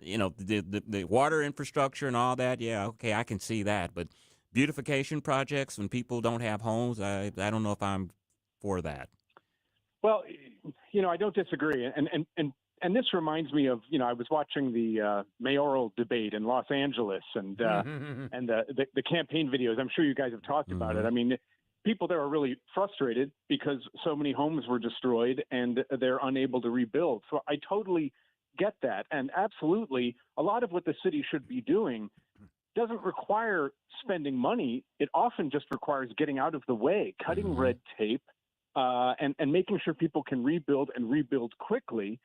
you know, the water infrastructure and all that. Yeah, okay, I can see that. But beautification projects when people don't have homes, I don't know if I'm for that. Well, you know, I don't disagree. And this reminds me of, you know, I was watching the mayoral debate in Los Angeles and the campaign videos. I'm sure you guys have talked about it. I mean, people there are really frustrated because so many homes were destroyed and they're unable to rebuild. So I totally get that. And absolutely, a lot of what the city should be doing doesn't require spending money. It often just requires getting out of the way, cutting red tape, and making sure people can rebuild and rebuild quickly.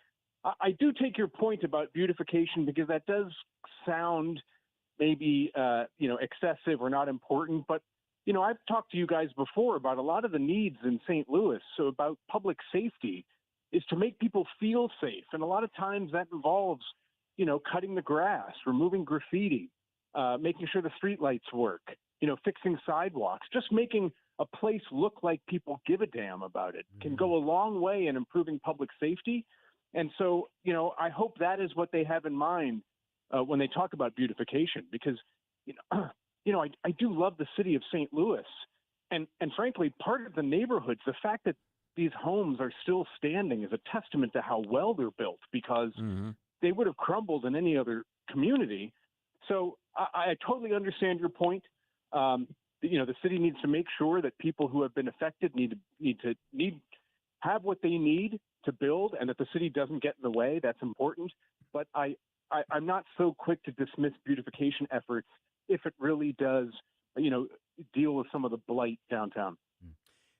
I do take your point about beautification because that does sound maybe, excessive or not important. But, you know, I've talked to you guys before about a lot of the needs in St. Louis. So about public safety is to make people feel safe. And a lot of times that involves, you know, cutting the grass, removing graffiti, making sure the streetlights work, you know, fixing sidewalks, just making a place look like people give a damn about it can go a long way in improving public safety. And so, I hope that is what they have in mind when they talk about beautification, because, I do love the city of St. Louis. And frankly, part of the neighborhoods, the fact that these homes are still standing is a testament to how well they're built, because they would have crumbled in any other community. So I totally understand your point. The city needs to make sure that people who have been affected have what they need to build, and that the city doesn't get in the way. That's important. But I'm not so quick to dismiss beautification efforts if it really does, deal with some of the blight downtown.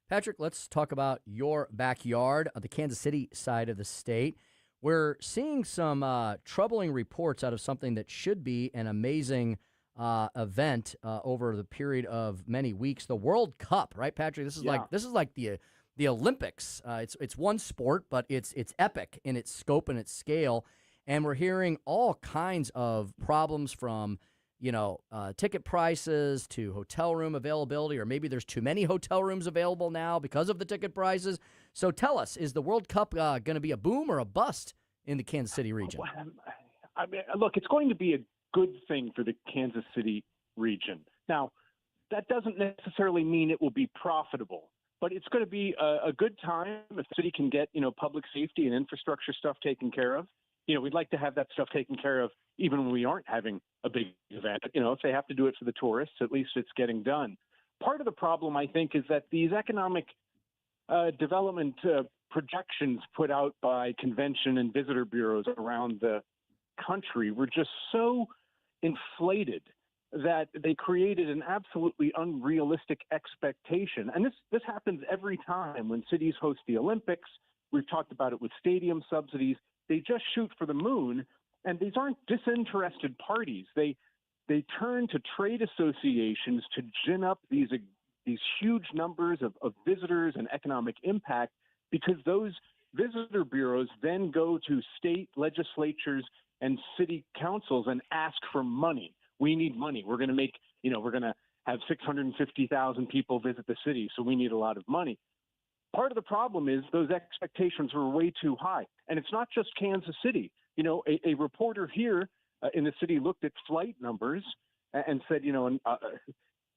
Patrick, let's talk about your backyard, the Kansas City side of the state. We're seeing some troubling reports out of something that should be an amazing event over the period of many weeks. The World Cup, right, Patrick? This is like the Olympics. It's one sport, but it's epic in its scope and its scale. And we're hearing all kinds of problems from ticket prices to hotel room availability, or maybe there's too many hotel rooms available now because of the ticket prices. So tell us, is the World Cup going to be a boom or a bust in the Kansas City region? I mean, look, it's going to be a good thing for the Kansas City region. Now, that doesn't necessarily mean it will be profitable, but it's going to be a good time if the city can get, public safety and infrastructure stuff taken care of. We'd like to have that stuff taken care of even when we aren't having a big event. If they have to do it for the tourists, at least it's getting done. Part of the problem, I think, is that these economic development projections put out by convention and visitor bureaus around the country were just so inflated that they created an absolutely unrealistic expectation. And this happens every time when cities host the Olympics. We've talked about it with stadium subsidies. They just shoot for the moon, and these aren't disinterested parties. They turn to trade associations to gin up these huge numbers of visitors and economic impact, because those visitor bureaus then go to state legislatures and city councils and ask for money. We need money. We're going to have 650,000 people visit the city, so we need a lot of money. Part of the problem is those expectations were way too high. And it's not just Kansas City. A reporter here in the city looked at flight numbers and said,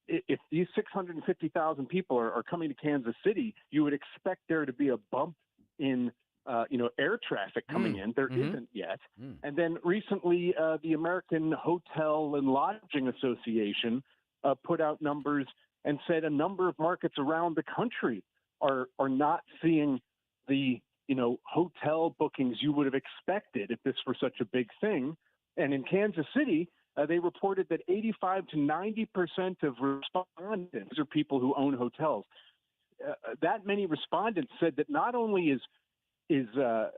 if these 650,000 people are coming to Kansas City, you would expect there to be a bump in, air traffic coming in. There isn't yet. And then recently, the American Hotel and Lodging Association put out numbers and said a number of markets around the country are not seeing the hotel bookings you would have expected if this were such a big thing. And in Kansas City, they reported that 85 to 90% of respondents are people who own hotels. That many respondents said that not only is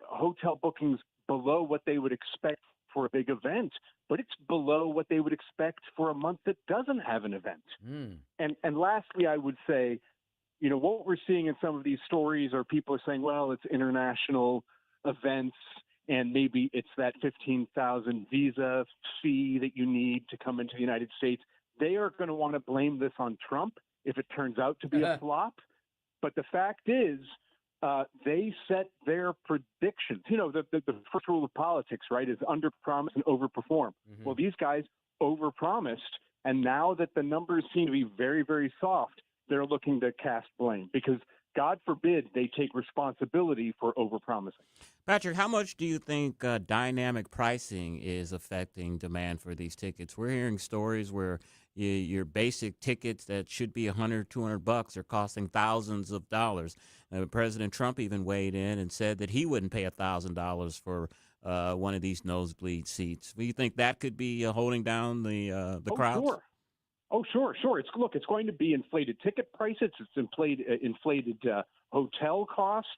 hotel bookings below what they would expect for a big event, but it's below what they would expect for a month that doesn't have an event. And lastly, I would say, what we're seeing in some of these stories are people are saying, well, it's international events, and maybe it's that 15,000 visa fee that you need to come into the United States. They are going to want to blame this on Trump if it turns out to be a flop. But the fact is, they set their predictions. The first rule of politics, right, is underpromise and overperform. Well, these guys overpromised, and now that the numbers seem to be very, very soft, they're looking to cast blame, because God forbid they take responsibility for overpromising. Patrick, how much do you think dynamic pricing is affecting demand for these tickets? We're hearing stories where your basic tickets that should be $100, $200 are costing thousands of dollars. President Trump even weighed in and said that he wouldn't pay $1,000 for one of these nosebleed seats. Do you think that could be holding down the crowds? Sure. Oh, sure. It's going to be inflated ticket prices. It's inflated hotel costs.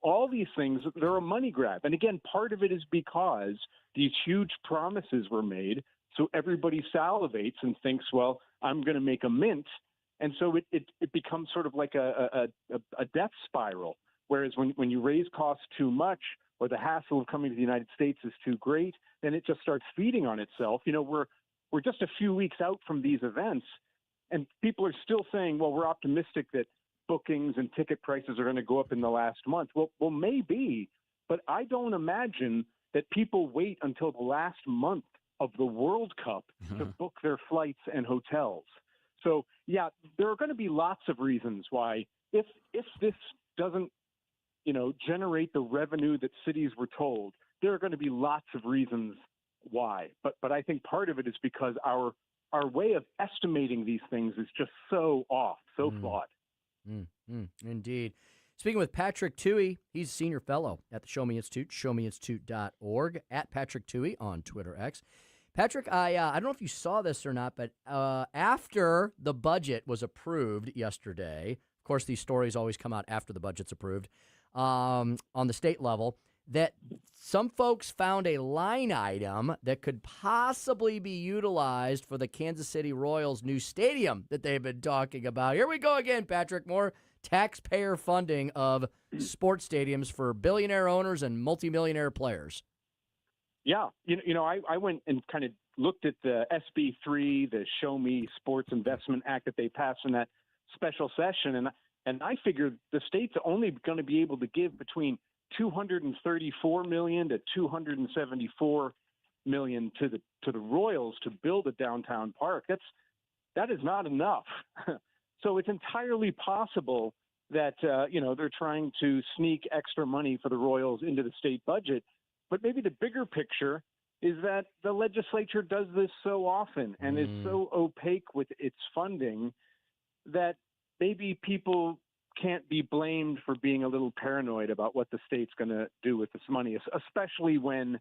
All these things, they're a money grab. And again, part of it is because these huge promises were made. So everybody salivates and thinks, well, I'm going to make a mint. And so it becomes sort of like a death spiral. Whereas when you raise costs too much, or the hassle of coming to the United States is too great, then it just starts feeding on itself. We're just a few weeks out from these events, and people are still saying, well, we're optimistic that bookings and ticket prices are going to go up in the last month. Well, maybe, but I don't imagine that people wait until the last month of the World Cup to book their flights and hotels. So, yeah, there are going to be lots of reasons why, if this doesn't, generate the revenue that cities were told, there are going to be lots of reasons why. But I think part of it is because our way of estimating these things is just so off, so flawed. Indeed. Speaking with Patrick Tuohey, he's a senior fellow at the Show Me Institute, showmeinstitute.org, at Patrick Tuohey on Twitter X. Patrick, I don't know if you saw this or not, but after the budget was approved yesterday, of course, these stories always come out after the budget's approved, on the state level, that some folks found a line item that could possibly be utilized for the Kansas City Royals' new stadium that they've been talking about. Here we go again, Patrick. More taxpayer funding of sports stadiums for billionaire owners and multimillionaire players. Yeah. I went and kind of looked at the SB3, the Show Me Sports Investment Act that they passed in that special session, and I figured the state's only going to be able to give between $234 million to $274 million to the Royals to build a downtown park. That is not enough. So it's entirely possible that they're trying to sneak extra money for the Royals into the state budget. But maybe the bigger picture is that the legislature does this so often and is so opaque with its funding that maybe people can't be blamed for being a little paranoid about what the state's going to do with this money, especially when,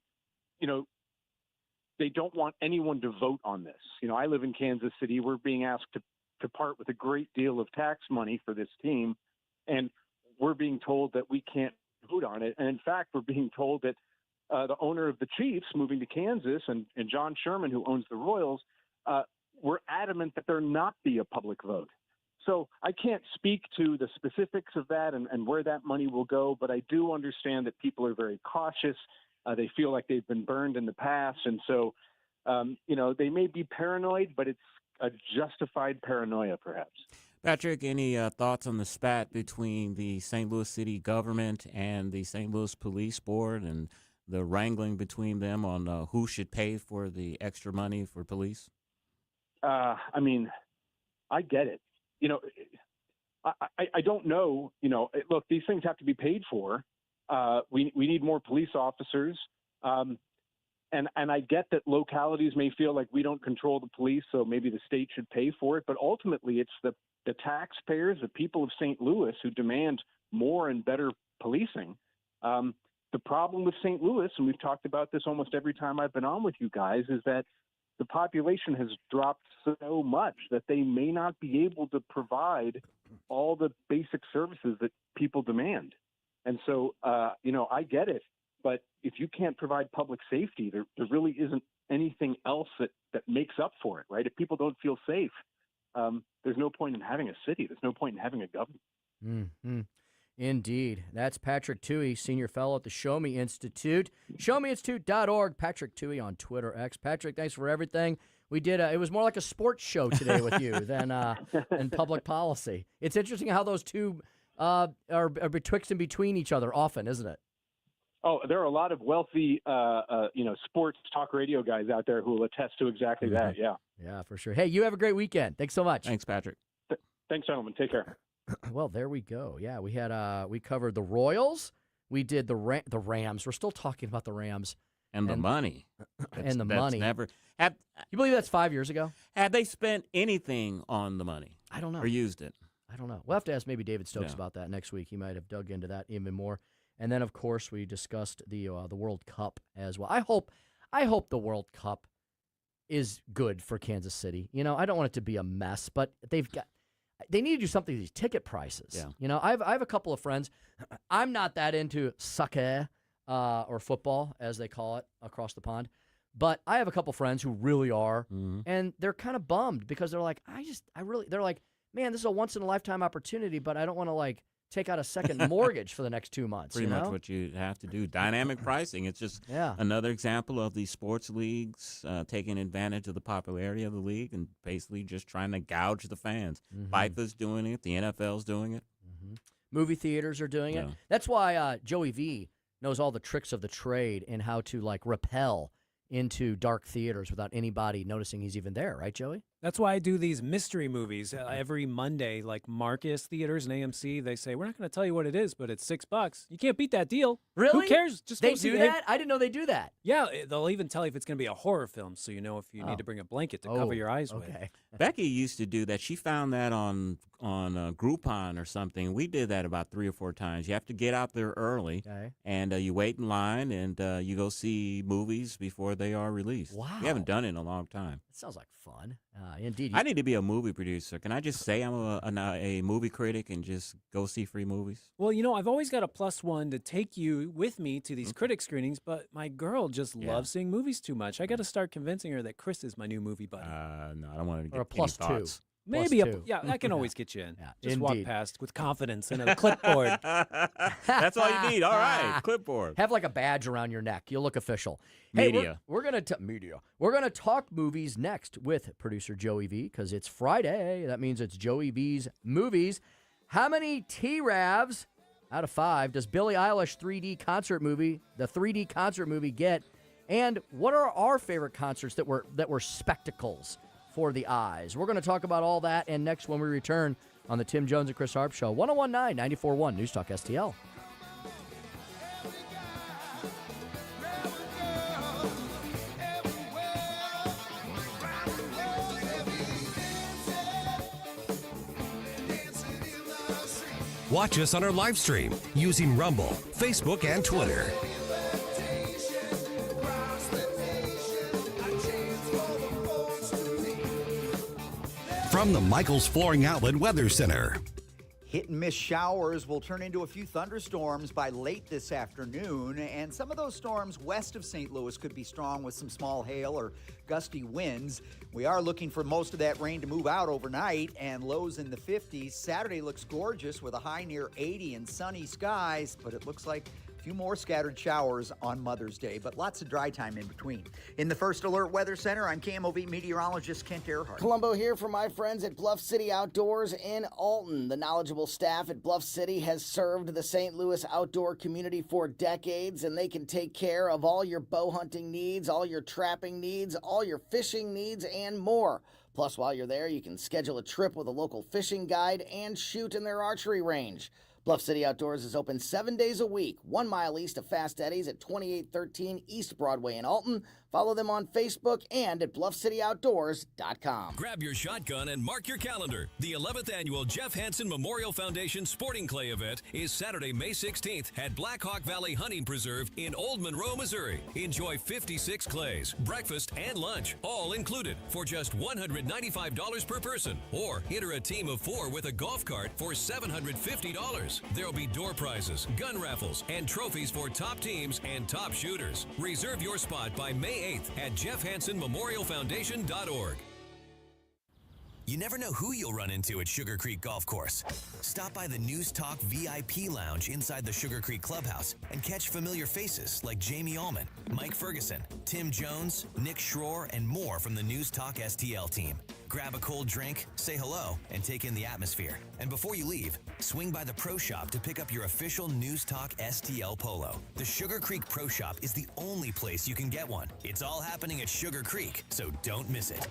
they don't want anyone to vote on this. I live in Kansas City. We're being asked to part with a great deal of tax money for this team, and we're being told that we can't vote on it. And in fact, we're being told that the owner of the Chiefs moving to Kansas and John Sherman, who owns the Royals, were adamant that there not be a public vote. So I can't speak to the specifics of that and where that money will go, but I do understand that people are very cautious. They feel like they've been burned in the past. And so, they may be paranoid, but it's a justified paranoia, perhaps. Patrick, any thoughts on the spat between the St. Louis City government and the St. Louis Police Board and the wrangling between them on who should pay for the extra money for police? I get it. I don't know. Look, these things have to be paid for. We need more police officers. And I get that localities may feel like we don't control the police, so maybe the state should pay for it. But ultimately, it's the taxpayers, the people of St. Louis, who demand more and better policing. The problem with St. Louis, and we've talked about this almost every time I've been on with you guys, is that the population has dropped so much that they may not be able to provide all the basic services that people demand. And so, I get it. But if you can't provide public safety, there really isn't anything else that makes up for it, right? If people don't feel safe, there's no point in having a city. There's no point in having a government. Mm-hmm. Indeed. That's Patrick Tuohey, senior fellow at the Show Me Institute. ShowMeInstitute.org. Patrick Tuohey on Twitter X. Patrick, thanks for everything. We did. It was more like a sports show today with you than public policy. It's interesting how those two are betwixt and between each other often, isn't it? Oh, there are a lot of wealthy, sports talk radio guys out there who will attest to exactly that. Yeah. Yeah, for sure. Hey, you have a great weekend. Thanks so much. Thanks, Patrick. Thanks, gentlemen. Take care. Well, there we go. Yeah, we had we covered the Royals. We did the Rams. We're still talking about the Rams and the money. And the money. You believe that's 5 years ago? Had they spent anything on the money? I don't know. Or used it? I don't know. We'll have to ask maybe David Stokes about that next week. He might have dug into that even more. And then, of course, we discussed the World Cup as well. I hope the World Cup is good for Kansas City. I don't want it to be a mess, but they need to do something with these ticket prices. Yeah. I have a couple of friends. I'm not that into soccer or football, as they call it across the pond. But I have a couple friends who really are, and they're kind of bummed because they're like, they're like, man, this is a once in a lifetime opportunity, but I don't want to take out a second mortgage for the next 2 months. Pretty much what you have to do. Dynamic pricing. It's just another example of these sports leagues taking advantage of the popularity of the league and basically just trying to gouge the fans. FIFA's doing it. The NFL's doing it. Movie theaters are doing it. That's why Joey V knows all the tricks of the trade and how to rappel into dark theaters without anybody noticing he's even there, right, Joey? That's why I do these mystery movies every Monday, like Marcus Theaters and AMC. They say, we're not going to tell you what it is, but it's $6. You can't beat that deal. Really? Who cares? Just they go see do that? I didn't know they do that. Yeah, they'll even tell you if it's going to be a horror film, so you know if you need to bring a blanket to cover your eyes with. Becky used to do that. She found that on Groupon or something. We did that about 3 or 4 times. You have to get out there early, and you wait in line, and you go see movies before they are released. Wow. We haven't done it in a long time. It sounds like fun. Indeed. I need to be a movie producer. Can I just say I'm a movie critic and just go see free movies? Well, I've always got a +1 to take you with me to these critic screenings, but my girl just loves seeing movies too much. I got to start convincing her that Chris is my new movie buddy. No, I don't want to get Or a +2. thoughts. Maybe +2. I can always get you in. Just indeed. walk past with confidence and a clipboard. That's all you need. All right, clipboard. Have like a badge around your neck. You'll look official. Media. Hey, we're gonna We're gonna talk movies next with producer Joey V because it's Friday. That means it's Joey V's movies. How many T-Ravs out of 5 does Billie Eilish the 3D concert movie get? And what are our favorite concerts that were spectacles for the eyes? We're going to talk about all that and next when we return on the Tim Jones and Chris Arps Show. 1019 94.1 News Talk STL. Watch us on our live stream using Rumble, Facebook, and Twitter. From the Michaels Flooring Outlet Weather Center. Hit and miss showers will turn into a few thunderstorms by late this afternoon, and some of those storms west of St. Louis could be strong with some small hail or gusty winds. We are looking for most of that rain to move out overnight, and lows in the 50s. Saturday looks gorgeous with a high near 80 and sunny skies, but it looks like a few more scattered showers on Mother's Day, but lots of dry time in between. In the First Alert Weather Center, I'm KMOV meteorologist Kent Earhart. Columbo here for my friends at Bluff City Outdoors in Alton. The knowledgeable staff at Bluff City has served the St. Louis outdoor community for decades, and they can take care of all your bow hunting needs, all your trapping needs, all your fishing needs, and more. Plus, while you're there, you can schedule a trip with a local fishing guide and shoot in their archery range. Bluff City Outdoors is open 7 days a week, 1 mile east of Fast Eddie's at 2813 East Broadway in Alton. Follow them on Facebook and at bluffcityoutdoors.com. Grab your shotgun and mark your calendar. The 11th annual Jeff Hansen Memorial Foundation Sporting Clay event is Saturday, May 16th at Black Hawk Valley Hunting Preserve in Old Monroe, Missouri. Enjoy 56 clays, breakfast, and lunch, all included for just $195 per person. Or enter a team of 4 with a golf cart for $750. There'll be door prizes, gun raffles, and trophies for top teams and top shooters. Reserve your spot by May 8th at jeffhansenmemorialfoundation.org. You never know who you'll run into at Sugar Creek Golf Course. Stop by the News Talk VIP Lounge inside the Sugar Creek Clubhouse and catch familiar faces like Jamie Allman, Mike Ferguson, Tim Jones, Nick Schroer, and more from the News Talk STL team. Grab a cold drink, say hello, and take in the atmosphere. And before you leave, swing by the Pro Shop to pick up your official News Talk STL polo. The Sugar Creek Pro Shop is the only place you can get one. It's all happening at Sugar Creek, so don't miss it.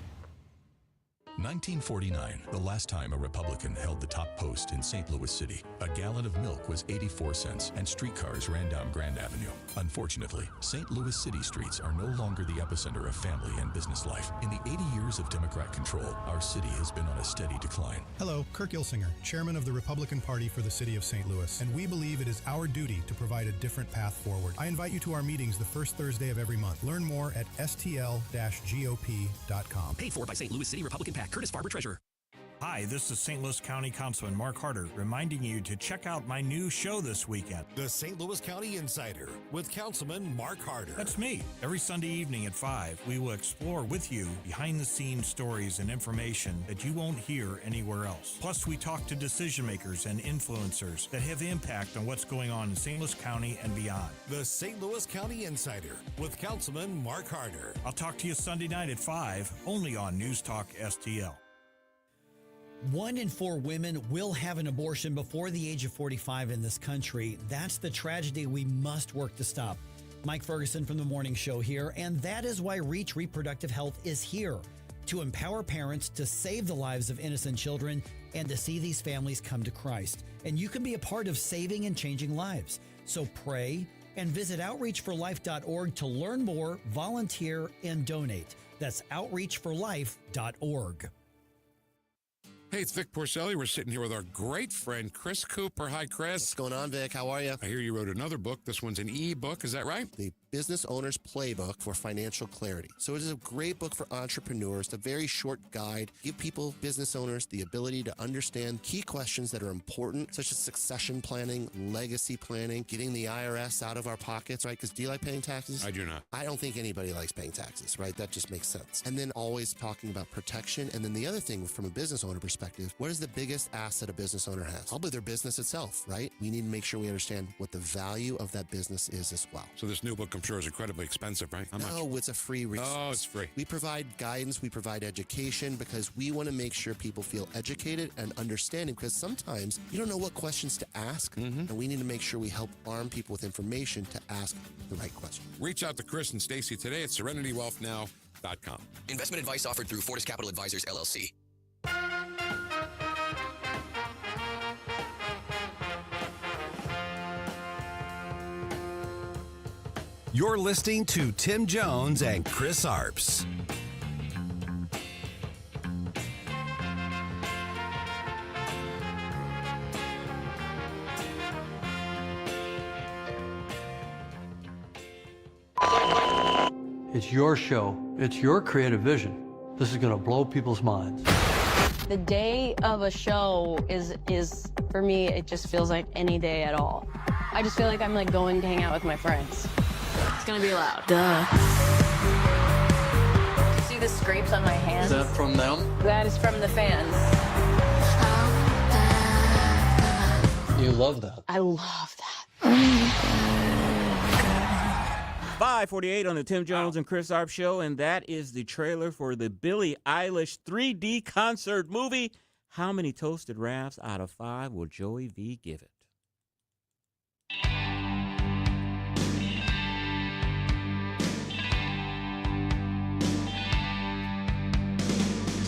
1949, the last time a Republican held the top post in St. Louis City. A gallon of milk was 84 cents and streetcars ran down Grand Avenue. Unfortunately, St. Louis City streets are no longer the epicenter of family and business life. In the 80 years of Democrat control, our city has been on a steady decline. Hello, Kirk Ilsinger, chairman of the Republican Party for the City of St. Louis, and we believe it is our duty to provide a different path forward. I invite you to our meetings the first Thursday of every month. Learn more at stl-gop.com. Paid for by St. Louis City Republican PAC. Curtis Farber, Treasurer. Hi, this is St. Louis County Councilman Mark Harder reminding you to check out my new show this weekend. The St. Louis County Insider with Councilman Mark Harder. That's me. Every Sunday evening at 5, we will explore with you behind-the-scenes stories and information that you won't hear anywhere else. Plus, we talk to decision makers and influencers that have impact on what's going on in St. Louis County and beyond. The St. Louis County Insider with Councilman Mark Harder. I'll talk to you Sunday night at 5, only on News Talk STL. 1 in 4 women will have an abortion before the age of 45 in this country. That's the tragedy we must work to stop. Mike Ferguson from The Morning Show here, and that is why Reach Reproductive Health is here, to empower parents to save the lives of innocent children and to see these families come to Christ. And you can be a part of saving and changing lives. So pray and visit outreachforlife.org to learn more, volunteer, and donate. That's outreachforlife.org. Hey, it's Vic Porcelli. We're sitting here with our great friend, Chris Cooper. Hi, Chris. What's going on, Vic? How are you? I hear you wrote another book. This one's an e-book. Is that right? The Business Owner's Playbook for Financial Clarity. So it is a great book for entrepreneurs, a very short guide, give people, business owners, the ability to understand key questions that are important, such as succession planning, legacy planning, getting the IRS out of our pockets, right? Because do you like paying taxes? I do not. I don't think anybody likes paying taxes, right? That just makes sense. And then always talking about protection. And then the other thing from a business owner perspective, what is the biggest asset a business owner has? Probably their business itself, right? We need to make sure we understand what the value of that business is as well. So this new book, I'm sure, is incredibly expensive, right? How much? No, it's a free resource. Oh, it's free. We provide guidance, we provide education because we want to make sure people feel educated and understanding because sometimes you don't know what questions to ask, and we need to make sure we help arm people with information to ask the right question. Reach out to Chris and Stacy today at serenitywealthnow.com. Investment advice offered through Fortis Capital Advisors, LLC. You're listening to Tim Jones and Chris Arps. It's your show. It's your creative vision. This is going to blow people's minds. The day of a show is for me, it just feels like any day at all. I just feel like I'm like going to hang out with my friends. It's gonna be loud. Duh. You see the scrapes on my hands? Is that from them? That is from the fans. You love that. I love that. 5:48 on the Tim Jones and Chris Arps show, and that is the trailer for the Billie Eilish 3D concert movie. How many toasted rafts out of 5 will Joey V give it?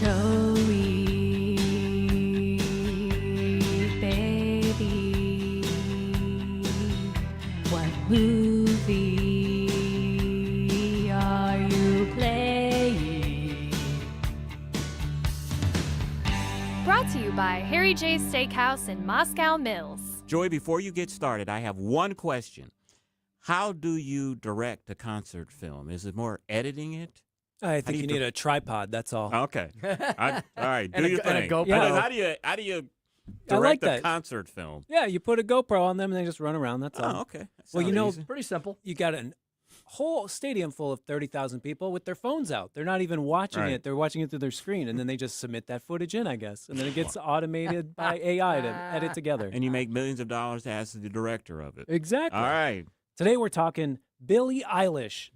Joey, baby, what movie are you playing? Brought to you by Harry J's Steakhouse in Moscow Mills. Joey, before you get started, I have one question. How do you direct a concert film? Is it more editing it? I think you need a tripod. That's all. Okay. All right. Do your thing. And a GoPro. Yeah. How do you direct a concert film? Yeah, you put a GoPro on them and they just run around. That's all. Oh, okay. Well, you know, easy. Pretty simple. You got a whole stadium full of 30,000 people with their phones out. They're not even watching it. They're watching it through their screen, and then they just submit that footage in, I guess. And then it gets automated by AI to edit together. And you make millions of dollars as the director of it. Exactly. All right. Today we're talking Billie Eilish,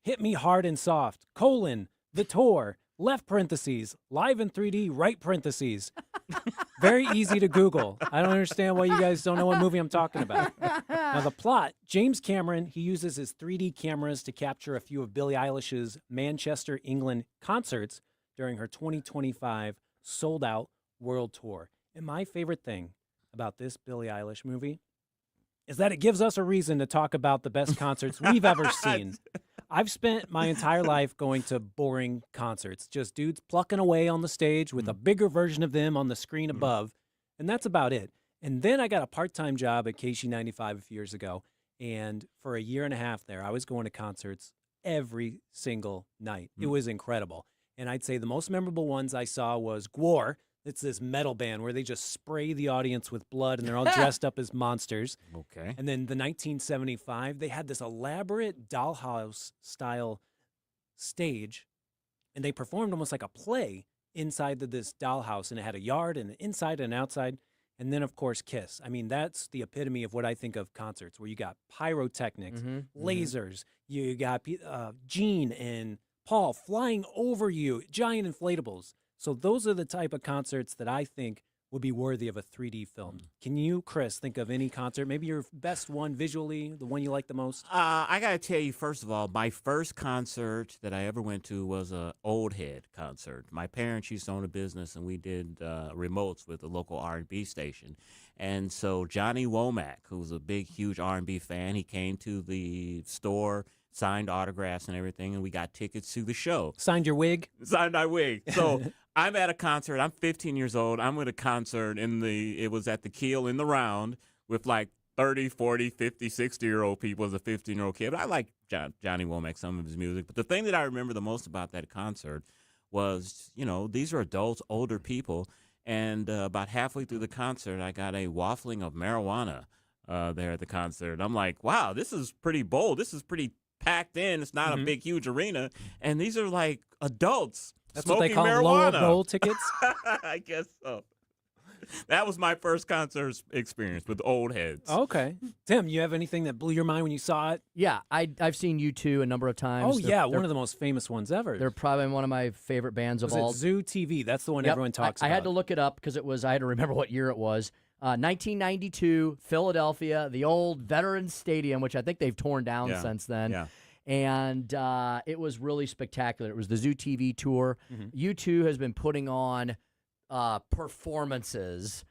Hit Me Hard and Soft, The Tour, left parentheses, live in 3D, right parentheses. Very easy to Google. I don't understand why you guys don't know what movie I'm talking about. Now, the plot, James Cameron, he uses his 3D cameras to capture a few of Billie Eilish's Manchester, England concerts during her 2025 sold-out world tour. And my favorite thing about this Billie Eilish movie is that it gives us a reason to talk about the best concerts we've ever seen. I've spent my entire life going to boring concerts, just dudes plucking away on the stage with a bigger version of them on the screen above, and that's about it. And then I got a part-time job at KC95 a few years ago, and for a year and a half there, I was going to concerts every single night. It was incredible. And I'd say the most memorable ones I saw was Gwar, It's this metal band where they just spray the audience with blood and they're all dressed up as monsters. Okay. And then the 1975, they had this elaborate dollhouse-style stage, and they performed almost like a play inside this dollhouse, and it had a yard and an inside and outside. And then, of course, Kiss. I mean, that's the epitome of what I think of concerts, where you got pyrotechnics, lasers, you got Gene and Paul flying over you, giant inflatables. So those are the type of concerts that I think would be worthy of a 3D film. Can you, Chris, think of any concert, maybe your best one visually, the one you like the most? I got to tell you, first of all, my first concert that I ever went to was a Old Head concert. My parents used to own a business, and we did remotes with a local R&B station. And so Johnny Womack, who was a big, huge R&B fan, he came to the store, signed autographs and everything, and we got tickets to the show. Signed your wig? Signed my wig. So I'm at a concert. I'm 15 years old. I'm at a concert it was at the Keel in the Round with like 30, 40, 50, 60-year-old people as a 15-year-old kid. But I like Johnny Womack, some of his music. But the thing that I remember the most about that concert was, these are adults, older people. And about halfway through the concert, I got a waffling of marijuana there at the concert. I'm like, wow, this is pretty bold. This is pretty packed in. It's not a big, huge arena. And these are like adults. That's what they smoking call marijuana. lower bowl tickets? I guess so. That was my first concert experience with old heads. Okay. Tim, you have anything that blew your mind when you saw it? Yeah, I've seen U2 a number of times. Oh, yeah, one of the most famous ones ever. They're probably one of my favorite bands of all. Zoo TV? That's the one everyone talks about. I had to look it up because I had to remember what year it was. 1992, Philadelphia, the old Veterans Stadium, which I think they've torn down since then. Yeah. And it was really spectacular. It was the Zoo TV tour. U2 has been putting on performances,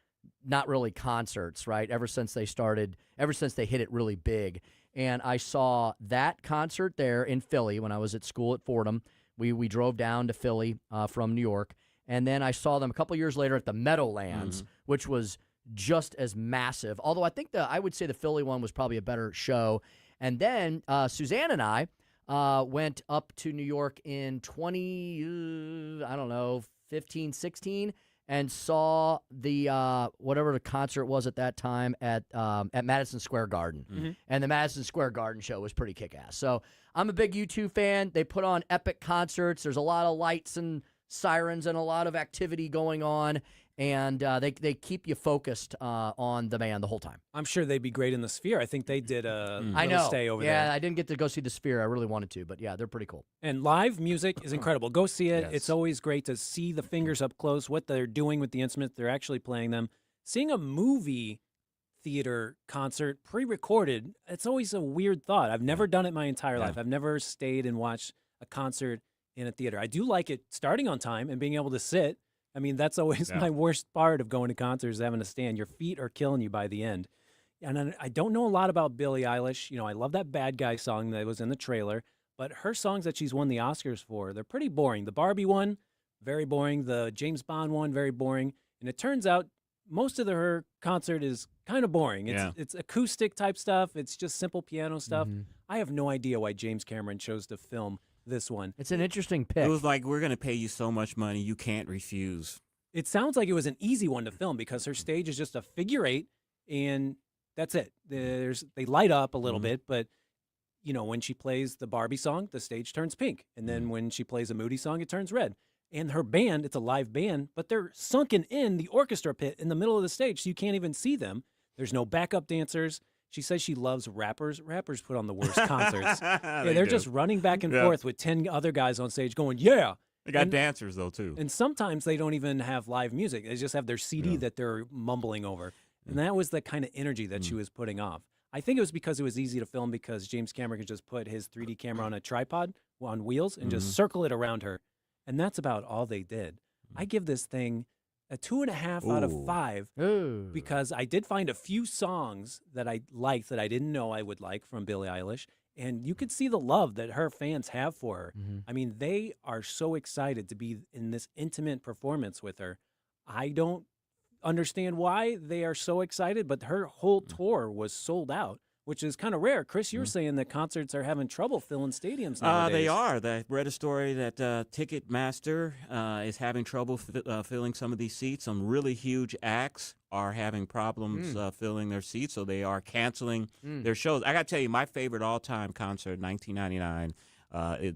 not really concerts, right? Ever since they hit it really big. And I saw that concert there in Philly when I was at school at Fordham. We drove down to Philly from New York. And then I saw them a couple years later at the Meadowlands, which was just as massive. Although I would say the Philly one was probably a better show. And then Suzanne and I went up to New York in 15, 16, and saw the whatever the concert was at that time at Madison Square Garden. And the Madison Square Garden show was pretty kick-ass. So I'm a big U2 fan. They put on epic concerts. There's a lot of lights and sirens and a lot of activity going on. And they keep you focused on the band the whole time. I'm sure they'd be great in the Sphere. I think they did a stay over there. Yeah, I didn't get to go see the Sphere. I really wanted to, but yeah, they're pretty cool. And live music is incredible. Go see it. Yes. It's always great to see the fingers up close, what they're doing with the instruments. They're actually playing them. Seeing a movie theater concert pre-recorded, it's always a weird thought. I've never done it my entire life. I've never stayed and watched a concert in a theater. I do like it starting on time and being able to sit. I mean, that's always my worst part of going to concerts, having to stand. Your feet are killing you by the end. And I don't know a lot about Billie Eilish. I love that Bad Guy song that was in the trailer, but her songs that she's won the Oscars for, they're pretty boring. The Barbie one, very boring. The James Bond one, very boring. And it turns out most of her concert is kind of boring. It's acoustic type stuff. It's just simple piano stuff. I have no idea why James Cameron chose to film this one. It's an interesting pick. It was like, we're going to pay you so much money, you can't refuse. It sounds like it was an easy one to film because her stage is just a figure eight, and that's it. They light up a little bit, but when she plays the Barbie song, the stage turns pink, and then when she plays a Moody song, it turns red. And her band, it's a live band, but they're sunken in the orchestra pit in the middle of the stage, so you can't even see them. There's no backup dancers. She says she loves rappers. Rappers put on the worst concerts. They're just running back and forth with 10 other guys on stage going, yeah. They got dancers, though, too. And sometimes they don't even have live music. They just have their CD that they're mumbling over. And that was the kind of energy that she was putting off. I think it was because it was easy to film because James Cameron could just put his 3D camera on a tripod on wheels and just circle it around her. And that's about all they did. I give this thing a 2.5 out of 5 because I did find a few songs that I liked that I didn't know I would like from Billie Eilish. And you could see the love that her fans have for her. I mean, they are so excited to be in this intimate performance with her. I don't understand why they are so excited, but her whole tour was sold out. which is kind of rare. Chris, you were saying that concerts are having trouble filling stadiums nowadays. They are. I read a story that Ticketmaster is having trouble filling some of these seats. Some really huge acts are having problems filling their seats, so they are canceling their shows. I got to tell you, my favorite all-time concert, 1999,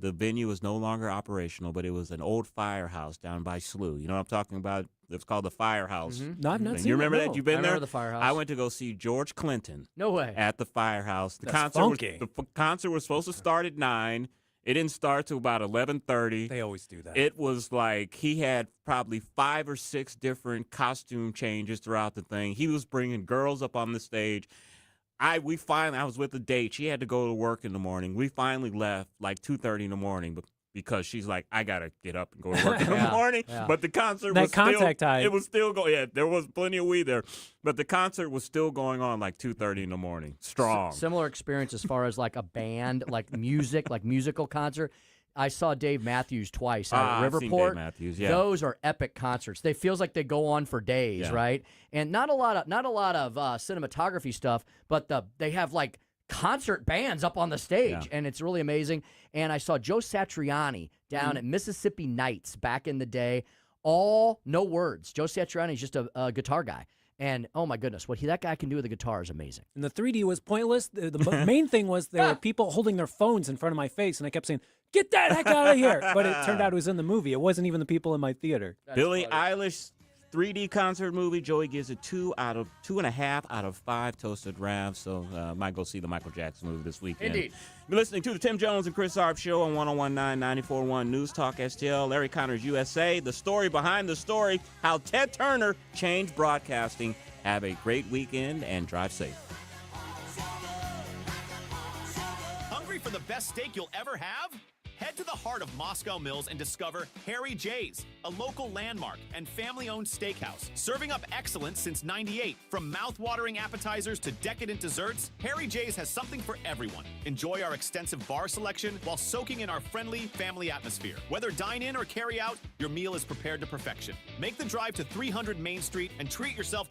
the venue is no longer operational, but it was an old firehouse down by SLU. You know what I'm talking about? It's called the Firehouse. No, I've not seen it. You remember that? You've been there? I remember the Firehouse. I went to go see George Clinton. No way. At the Firehouse. The That's funky. The concert was supposed to start at 9. It didn't start till about 11:30. They always do that. It was like he had probably 5 or 6 different costume changes throughout the thing. He was bringing girls up on the stage. I was with a date. She had to go to work in the morning. We finally left like 2:30 in the morning, because she's like, I gotta get up and go to work in the morning. Yeah. But the concert That was contact still, time. it was still going. Yeah, there was plenty of weed there, but the concert was still going on like 2:30 in the morning. Strong. Similar experience as far as like a band, like music, like musical concert. I saw Dave Matthews twice at I've seen Riverport. Dave Matthews, yeah. Those are epic concerts. They feels like they go on for days, Yeah. right? And not a lot of cinematography stuff, but they have like concert bands up on the stage, and it's really amazing. And I saw Joe Satriani down at Mississippi Nights back in the day. All no words. Joe Satriani is just a guitar guy. And, oh, my goodness, what that guy can do with a guitar is amazing. And the 3D was pointless. The main thing was there were people holding their phones in front of my face, and I kept saying, get that heck out of here. But it turned out it was in the movie. It wasn't even the people in my theater. Billie Eilish 3D concert movie. Joey gives it 2.5 out of 5 toasted rafts. So might go see the Michael Jackson movie this weekend. Indeed. You're listening to the Tim Jones and Chris Arps Show on 101.9 94.1 News Talk STL. Larry Connors USA. The story behind the story, how Ted Turner changed broadcasting. Have a great weekend and drive safe. Hungry for the best steak you'll ever have? Head to the heart of Moscow Mills and discover Harry J's, a local landmark and family-owned steakhouse, serving up excellence since '98. From mouth-watering appetizers to decadent desserts, Harry J's has something for everyone. Enjoy our extensive bar selection while soaking in our friendly family atmosphere. Whether dine-in or carry out, your meal is prepared to perfection. Make the drive to 300 Main Street and treat yourself